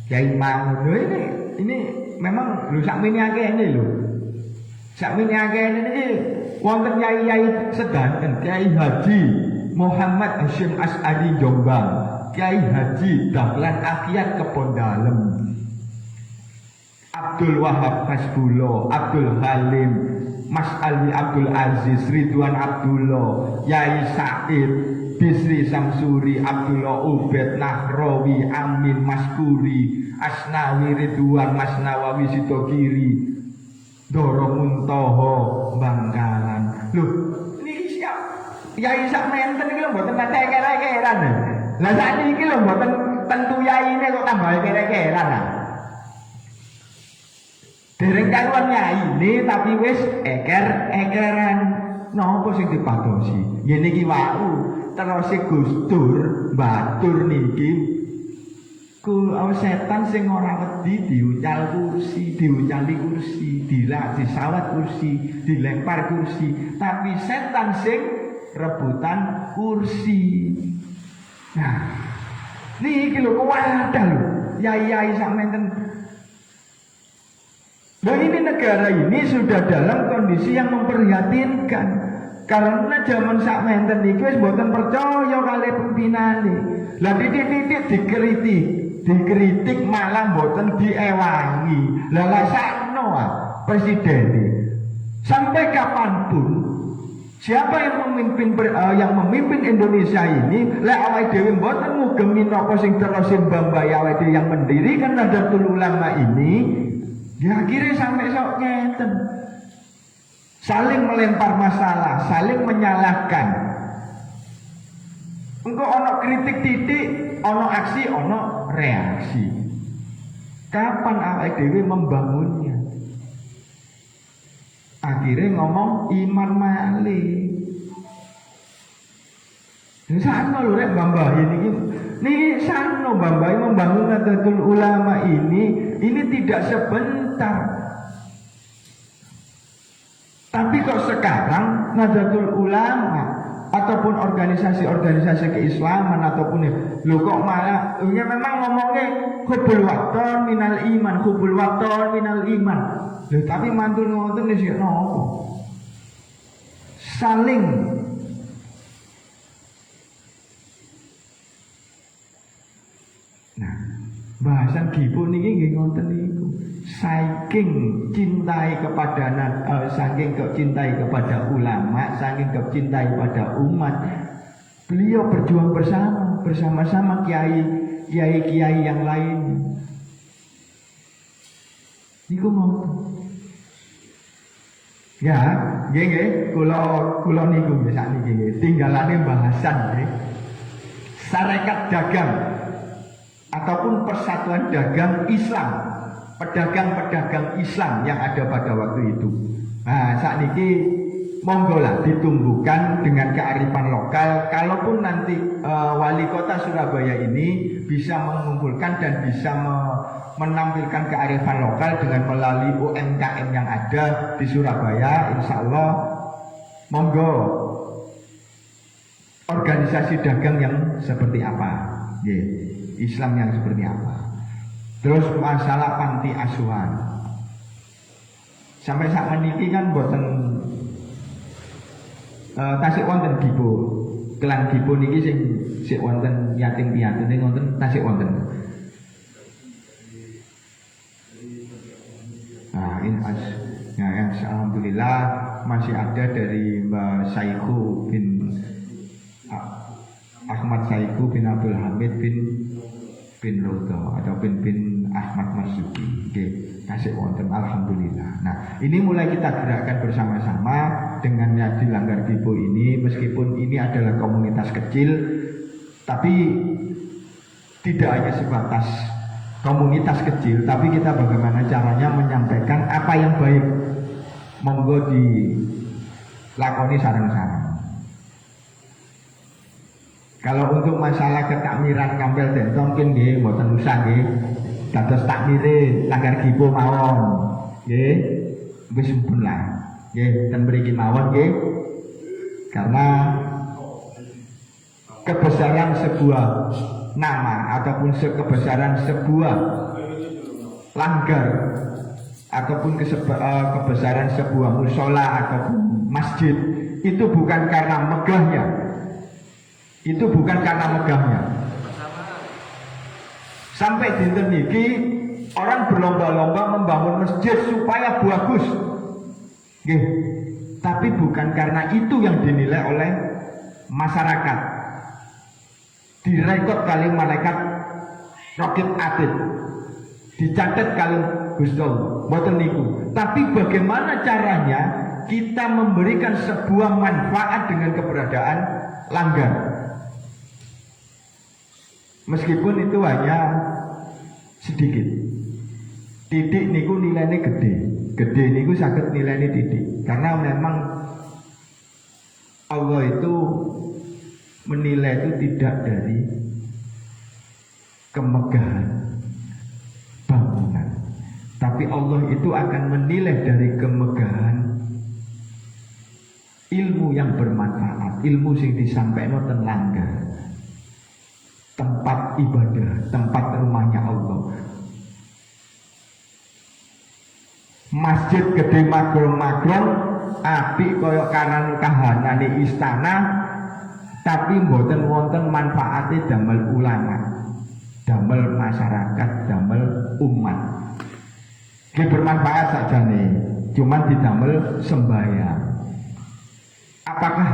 Kiai Mahmud. Ini memang lho sakmene akeh ini lho. Sakmene akeh ini wonten kiai-kiai sedanten, Kiai Haji Muhammad Hasyim Asy'ari Jombang, Kiai Haji Dahlan Akyat Kebon Dalem, Abdul Wahab Hasbulo, Abdul Halim, Mas Ali Abdul Aziz, Ridwan Abdullah, Yai Said, Bisri Samsuri, Abdullah Ubed, Nahrawi, Amin, Maskuri, Asnawi Ridwan, Mas Nawawi Sitogiri, Doro Muntoho, Bangkalan. Loh, ini siap. Yai sak menten iki lho mboten nate kere-keran. Lah sakniki lho mboten tentu yai ini kok tambah kere-keran. Dereng karuan nyai ini tapi wis eker-ekeran. Napa sing dipadosi? Yen iki wau terus Gus Dur batur niki setan sing ora wedi diuncal kursi, diuncali kursi, disawat kursi, dilempar kursi, tapi setan sing rebutan kursi. Nah, niki lho kuwadah lho. Yai-yai sampeyan. Dan ini negara ini sudah dalam kondisi yang memprihatinkan. Karena zaman sakmenten iki wis mboten percaya kali pimpinane. Lah titik-titik dikritik malah mboten diewangi. Lah sakno presiden. Sampai kapanpun siapa yang memimpin Indonesia ini lek awake dhewe mboten ngugemi napa sing terus mbambai awake dhewe yang mendirikan Nahdlatul Ulama ini. Ya akhirnya sampai sok ngeten. Saling melempar masalah, saling menyalahkan. Engko ono kritik titik, ono aksi, ono reaksi. Kapan awake dhewe membangunnya? Akhirnya ngomong iman malih. Sano lho rek mbambahi niki sano mbambahi membangun Nahdlatul Ulama ini tidak sebentar. Tapi kok sekarang Nahdlatul Ulama ataupun organisasi-organisasi keislaman ataupun lho kok malah memang ngomongnya hubul waton minal iman. Lho tapi mantul ngoten wis napa? Saling bahasan Gipun niki nggih ngoten niku. Saking cintai kepada saking kecintai kepada ulama, saking kecintai kepada umat, beliau berjuang bersama-sama kiai yang lain. Niku ngoten. Ya, nggih, kula niku nggih sakniki nggih. Tinggalane bahasan nggih. Sarekat dagang ataupun persatuan dagang Islam, pedagang-pedagang Islam yang ada pada waktu itu. Nah, sakniki monggo lah ditumbuhkan dengan kearifan lokal. Kalaupun nanti wali kota Surabaya ini bisa mengumpulkan dan bisa menampilkan kearifan lokal dengan melalui UMKM yang ada di Surabaya, insya Allah monggo. Organisasi dagang yang seperti apa, Islam yang seperti apa. Terus masalah panti asuhan, sampai saat meniki kan boten tasik wonten gibo, kelan gibo niki sing wonten yatim piatu ning wonten tasik wonten. Nah, alhamdulillah masih ada dari Mbak Saiku bin Ahmad Saiku bin Abdul Hamid bin Rodo atau bin Ahmad Marzuki. Oke, kasih wonten alhamdulillah. Nah, ini mulai kita gerakkan bersama-sama dengan Yadi Langgar Gibo ini, meskipun ini adalah komunitas kecil, tapi tidak hanya sebatas komunitas kecil, tapi kita bagaimana caranya menyampaikan apa yang baik. Monggo dilakoni sareng-sareng. Kalau untuk masalah ketakmiran ngampel denton mungkin nggih mboten usah nggih. Dados takmire Langgar Gibo mawon. Nggih. Wis sampun lah. Nggih, ten mriki mawon nggih. Karena kebesaran sebuah nama ataupun kebesaran sebuah langgar ataupun kebesaran sebuah musola ataupun masjid itu bukan karena megahnya. Itu bukan karena megahnya. Sampai dinten niki orang berlomba-lomba membangun masjid supaya bagus. Nggih. Tapi bukan karena itu yang dinilai oleh masyarakat. Direkod kali malaikat Raqib Atid. Dicatat kali Gusti Allah. Mboten niku. Tapi bagaimana caranya kita memberikan sebuah manfaat dengan keberadaan langgar. Meskipun itu hanya sedikit. Titik niku nilainya gede. Gede niku saged nilainya titik. Karena memang Allah itu menilai itu tidak dari kemegahan bangunan, tapi Allah itu akan menilai dari kemegahan ilmu yang bermanfaat, ilmu sing disampaikan ten langgar. Tempat ibadah, tempat rumahnya Allah. Masjid gede magrong-magrong, api koyok karan kahanane istana, tapi mboten wonten manfaate damel ulama, damel masyarakat, damel umat. Ki bermanfaat saja nih, cuman didamel sembahyang. Apakah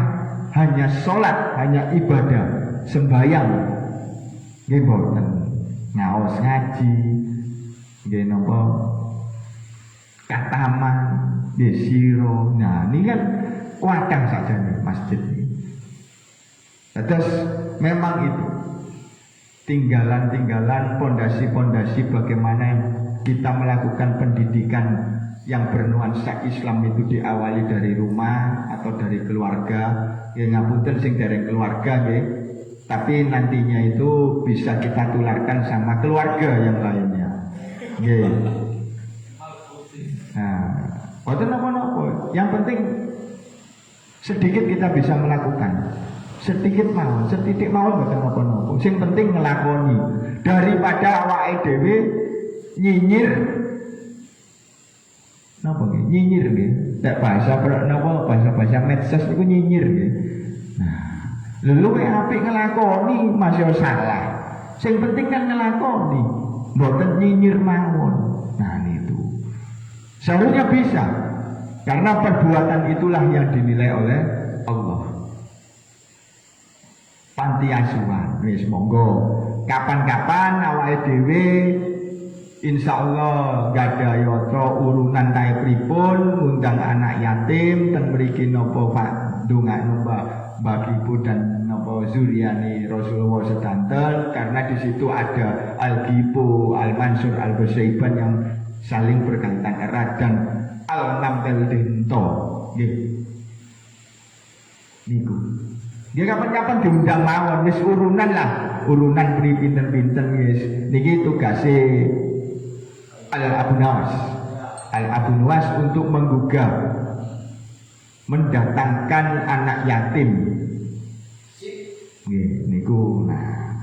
hanya sholat, hanya ibadah, sembahyang? Nggih mboten, ngaos ngaji, nggih napa kataman, nggih sira. Nah, ini kan wadang saja nih masjid ini. Terus memang itu tinggalan-tinggalan pondasi-pondasi bagaimana kita melakukan pendidikan yang bernuansa Islam itu diawali dari rumah atau dari keluarga. Ya ngapunten sing dari keluarga nggih. Tapi nantinya itu bisa kita tularkan sama keluarga yang lainnya. Nggih. Nah, boten napa-napa. Yang penting sedikit kita bisa melakukan. Sedikit mawon, setitik mawon boten napa-napa. Sing penting ngelakoni daripada awake dhewe nyinyir. Napa nggih? Nyinyir nggih. Nek bahasa napa bahasa medsos iku nyinyir nggih. Nah, luwih apik ngelakoni masih salah. Sing penting kan ngelakoni, mboten nyinyir mawon. Nah itu seharusnya bisa, karena perbuatan itulah yang dinilai oleh Allah. Panti asuhan, wis monggo. Kapan-kapan awake dhewe insyaallah gadai yoto urunan tae pripun ngundang anak yatim ten mriki napa Pak ndongakno bagi ibu dan napa zuriane Rasulullah sedanten, karena di situ ada Al-Ghipo, Al-Mansur, Al-Basaiban yang saling berkaitan erat, dan Al-Namtel Dento nggih niku nggih kapan-kapan diundang mawon wis urunan lah, urunan pri pinten-pinten wis niki tugase Al-Abu Nawas untuk menggugah mendatangkan anak yatim. Nggih niku nah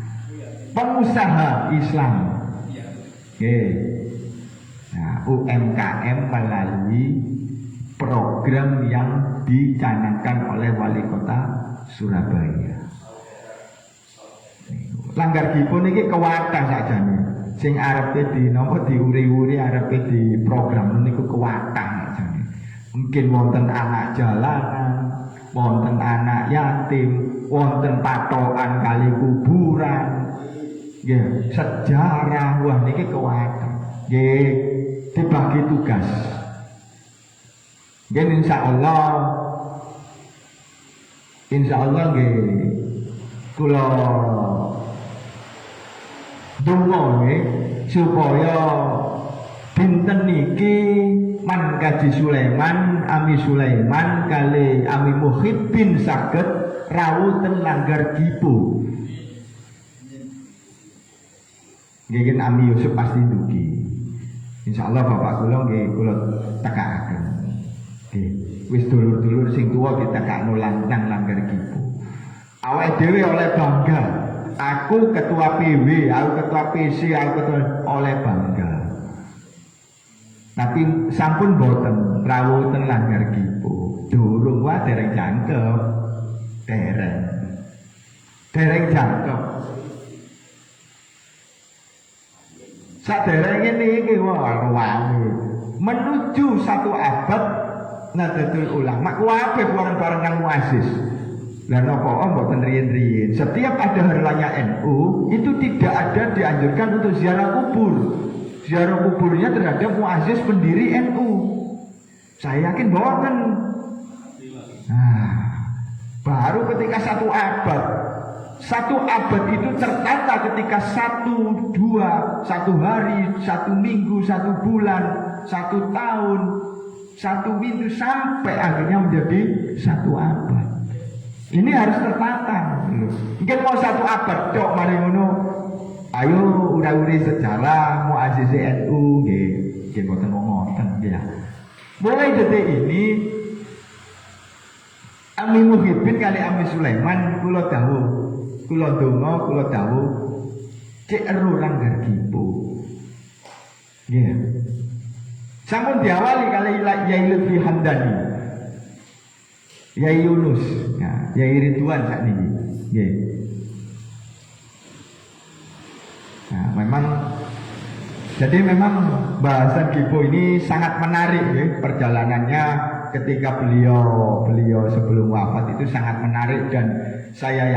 pengusaha Islam. Nggih. Nah, UMKM melalui program yang dicanangkan oleh Wali Kota Surabaya. Langgar Ghipo niki kewathah sakjane. Sing arepe di napa diuri-uri arepe di program niku kewathah sakjane. Mungkin wonten anak jalanan, wonten anak yatim, wonten patokan kali kuburan, nggih sejarah, wah niki kewathah. Nggih dibagi tugas. Nggih insyaallah nggih kula donga nggih supaya dinten niki Man Kaji Sulaiman, Ami Sulaiman kali Ami Muhibbin saged rawuh ten Langgar Ghipo. Nggih Ami Yusuf pasti dugi. Insyaallah bapak kula nggih kula tekakaken. Nggih, wis dulur-dulur sing tuwa ditekakno nang Langgar Ghipo. Awake dhewe oleh bangga. Aku ketua PW, aku ketua PC, aku ketua oleh bangga. Tapi sampun boten rawuh ten Langgar Ghipo. Durung wae dereng jangkep. Dereng jangkep. Saderenge niki wah menuju satu abad Nahdlatul Ulama kuwabe bareng-bareng nang muazzis. Lah napa mboten riyen-riyen. Setiap ada hari raya NU itu tidak ada dianjurkan untuk ziarah kubur. Ziarah kuburnya terhadap muazzis pendiri NU. Saya yakin mboten. Nah, baru ketika satu abad itu tertata ketika 1, 2, 1 hari, 1 minggu, 1 bulan, 1 tahun, 1 minggu sampai akhirnya menjadi 1 abad. Ini harus tertata. Mungkin mau 1 abad cok mari ngono. Ayo ura-uri sejarah muazzis NU nggih mboten ngoten ya. Mulai detik ini Ami Muhibbin kali Ami Sulaiman kula dawuh, kula donga, kula dawuh cek ero Langgar Ghipo. Nggih. Sampun diawali kali Yai Lutfi Hamdani. Yai Yunus, ya, Yai Ridwan sakniki. Nggih. Nah, jadi memang bahasan Ghipo ini sangat menarik ya, perjalanannya ketika beliau sebelum wafat itu sangat menarik, dan saya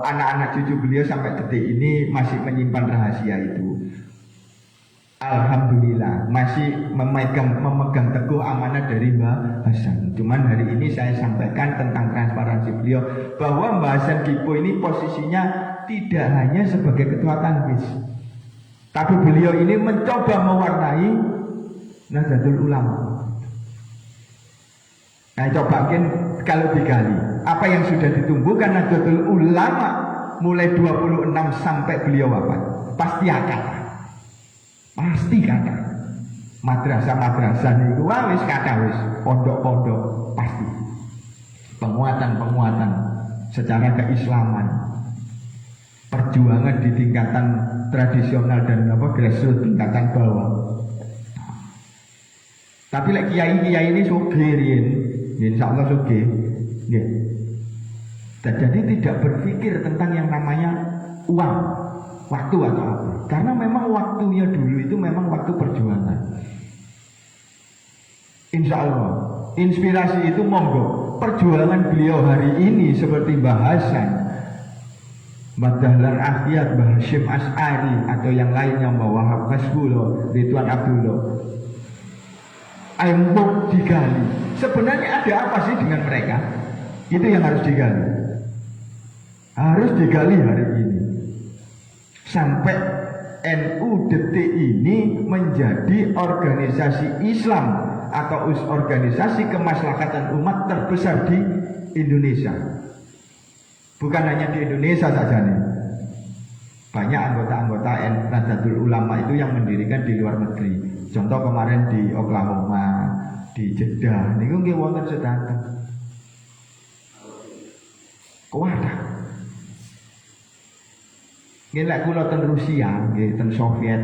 anak-anak cucu beliau sampai detik ini masih menyimpan rahasia itu. Alhamdulillah masih memegang teguh amanah dari Mbah Hasan. Cuman hari ini saya sampaikan tentang transparansi beliau bahwa Mbah Hasan Ghipo ini posisinya tidak hanya sebagai ketua tanfis, tapi beliau ini mencoba mewarnai Nahdlatul Ulama. Nah, coba kalau digali apa yang sudah ditumbuhkan Nahdlatul Ulama mulai 26 sampai beliau wafat, pasti kata madrasah itu wis pondok-pondok pasti penguatan secara keislaman, perjuangan di tingkatan tradisional dan grassroots tingkatan bawah. Tapi lek kiai ini sugih riyen, insyaallah sugih. Nggih. Jadi tidak berpikir tentang yang namanya uang, waktu atau apa. Karena memang waktunya dulu itu memang waktu perjuangan. Insyaallah, inspirasi itu monggo. Perjuangan beliau hari ini seperti Mbah Hasan Mbah Dahlan Akhiyat, Mbah Hashim As'ari atau yang lain yang bawa Hasbullah, Ridwan Abdullah. Ayo digali. Sebenarnya ada apa sih dengan mereka? Itu yang harus digali. Harus digali hari ini. Sampai NU detik ini menjadi organisasi Islam atau organisasi kemaslahatan umat terbesar di Indonesia. Bukan hanya di Indonesia saja nih. Banyak anggota-anggota Nahdlatul Ulama itu yang mendirikan di luar negeri. Contoh kemarin di Oklahoma, di Jeddah, niku nggih wonten sedanten. Kuwadah. Nggih lek kula ten Rusia, nggih ten Soviet.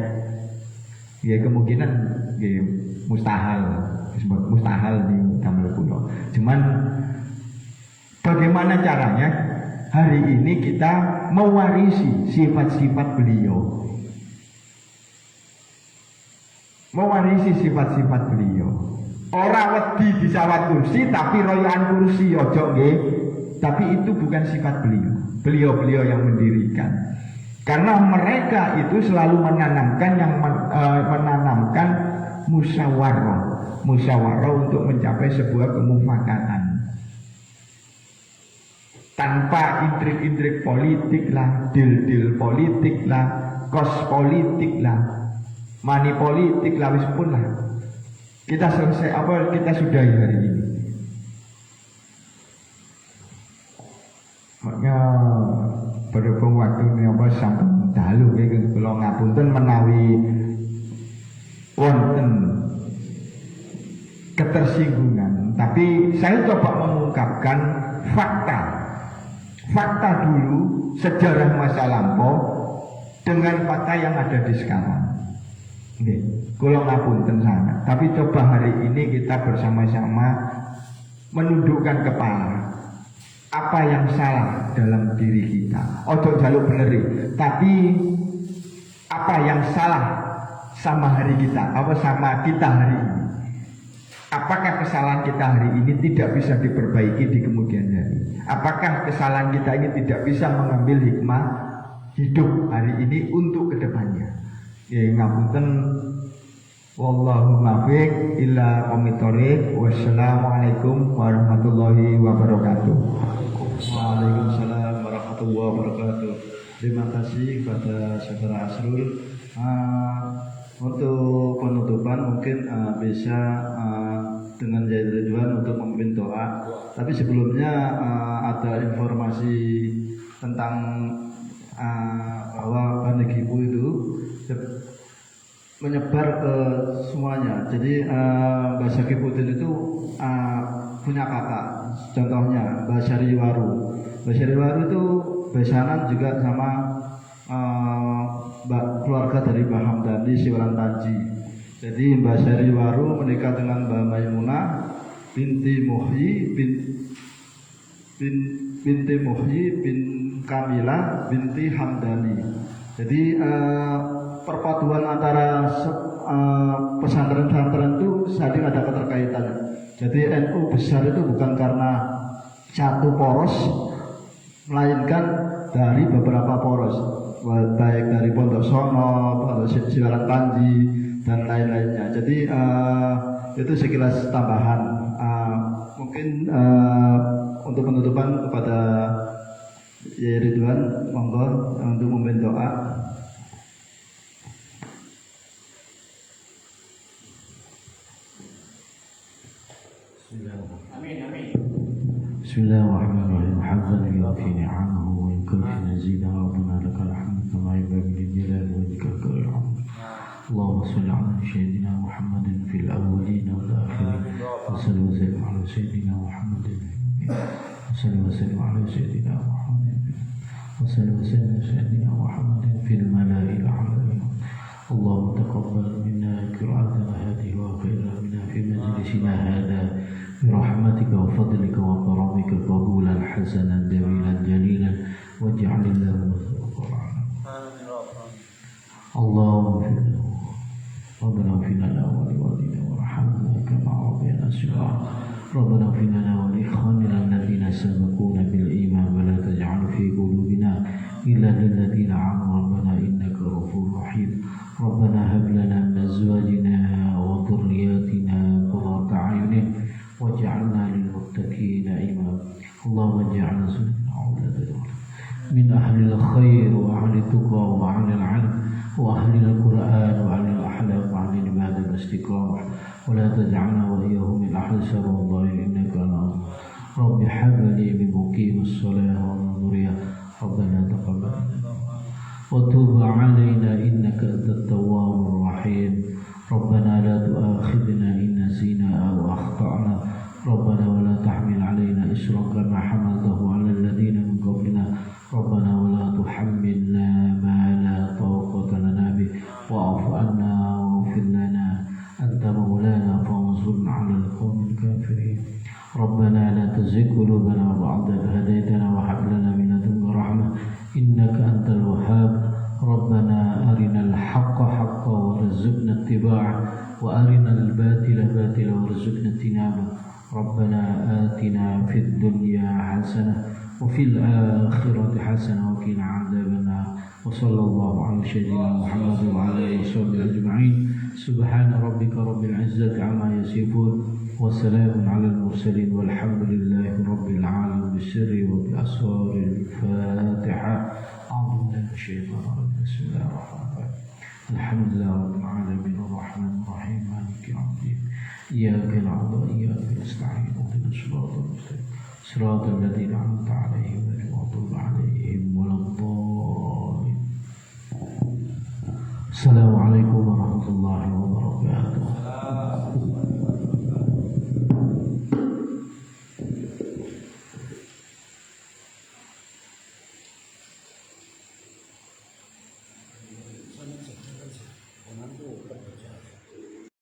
Nggih kemungkinan nggih mustahil, disebut mustahil di damel kula. Cuman bagaimana caranya hari ini kita mewarisi sifat-sifat beliau. Mewarisi sifat-sifat beliau. Orang wedi disawat kursi tapi royoan kursi ojo nggih. Tapi itu bukan sifat beliau. Beliau-beliau yang mendirikan. Karena mereka itu selalu menanamkan menanamkan musyawarah untuk mencapai sebuah kemufakatan. Tanpa intrik-intrik politik lah, deal-deal politik lah, kos politik lah, money politik lah, wis pun lah. Kita selesai apa kita sudahi hari ini. Makanya berhubung waktu ini apa sampun dalu nggih kula ngapunten menawi wonten ketersinggungan, tapi saya coba mengungkapkan fakta dulu, sejarah masa lampau dengan fakta yang ada di sekarang. Nggih, kula ngapunten sangat. Tapi coba hari ini kita bersama-sama menundukkan kepala. Apa yang salah dalam diri kita? Ojo jaluk beneri, tapi apa yang salah sama hari kita? Apa sama kita hari ini? Apakah kesalahan kita hari ini tidak bisa diperbaiki di kemudian hari? Apakah kesalahan kita ini tidak bisa mengambil hikmah hidup hari ini untuk kedepannya? Ya ngapunten, wallahu muwaffiq ila qomit thoriq. Wassalamualaikum warahmatullahi wabarakatuh. Waalaikumsalam warahmatullahi wabarakatuh. Terima kasih kepada Saudara Asrul. Untuk penutupan mungkin bisa dengan Yai Ridwan untuk memimpin doa. Tapi sebelumnya ada informasi tentang bahwa Banikibu itu menyebar ke semuanya. Jadi Mbah Zakipudin itu punya kakak. Contohnya Mbah Syariwaru. Mbah Syariwaru itu besanan juga sama keluarga dari Mbah Hamdani Siwalan Panji. Jadi Mbah Syariwaru menikah dengan Mbah Maimunah binti Muhyi binti Muhyi bin Kamilah binti Hamdani. Jadi perpaduan antara pesantren-pesantren itu saling ada keterkaitannya. Jadi NU besar itu bukan karena satu poros, melainkan dari beberapa poros, baik dari Pondok Sono, Pondok Siwalan Panji dan lain-lainnya. Jadi itu sekilas tambahan. Mungkin untuk penutupan kepada Yai Ridwan, monggo untuk memimpin doa. Bismillahirrahmanirrahim. Alhamdulillah fi ni'amahu wa in kunna nazida rabbana lakal hamd kama yanbaghi li jalali wajhika al-karim. Allahumma shalli ala sayyidina Muhammadin fil awwalin wal akhirin. Wa salli wa sallim ala sayyidina Muhammadin. Wa salli wa sallim ala sayyidina Muhammadin. Wa salli wa sallim ala sayyidina Muhammadin fil mala'il a'la. Allahumma taqabbal minna qira'atana hadhihi wa khayra minna fi majlisina hadha. برحمتك وفضلك وكرمك قبولا حسنا جميلا جليلا واجعل اللهم اللهم اغفر له ربنا اغفر لنا ولوالدينا وارحمنا كما ربيانا صغارا ربنا اغفر لنا ولاخواننا الذين سبقونا بالايمان ولا تجعل في قلوبنا الا من أهل الخير وأهل التقى وأهل العلم وأهل القرآن وأهل الأحلام وأهل العبادة والاستقامة ولا تجعلنا وإياهم من أهل شر والله إنك أنت رب هب لي من مقيم الصلاة ومن ذرية ربنا تقبل وتوب علينا إنك أنت التواب الرحيم ربنا لا تؤاخذنا إن نسينا أو أخطأنا ربنا ولا تحمل علينا إصرا كما حملته على الذين من قبلنا ربنا ولا تحملنا ما لا طاقة لنا به واعف عنا واغفر لنا أنت مولانا فانصرنا على القوم الكافرين ربنا لا تزغ قلوبنا بعد إذ هديتنا وهب لنا من لدنك رحمة إنك أنت الوهاب ربنا أرنا الحق حقا وارزقنا اتباعه وأرنا الباطل باطلا وارزقنا اجتنابه ربنا آتنا في الدنيا حسنة وفي الآخرة حسنة وقنا عذاب النار وصلى الله على سيدنا محمد وعلى آله وصحبه أجمعين سبحان ربك رب العزة عما يصفون وسلام على المرسلين والحمد لله رب العالمين بالسر وبأسرار الفاتحة أعوذ بالله من الشيطان الرجيم بسم الله الرحمن الرحيم الحمد لله رب العالمين الرحمن الرحيم مالك يوم الدين إياك نعبد وإياك نستعين اهدنا الصراط المستقيم صراط الذين أنعمت عليهم غير المغضوب عليهم ولا الضالين السلام عليكم ورحمة الله وبركاته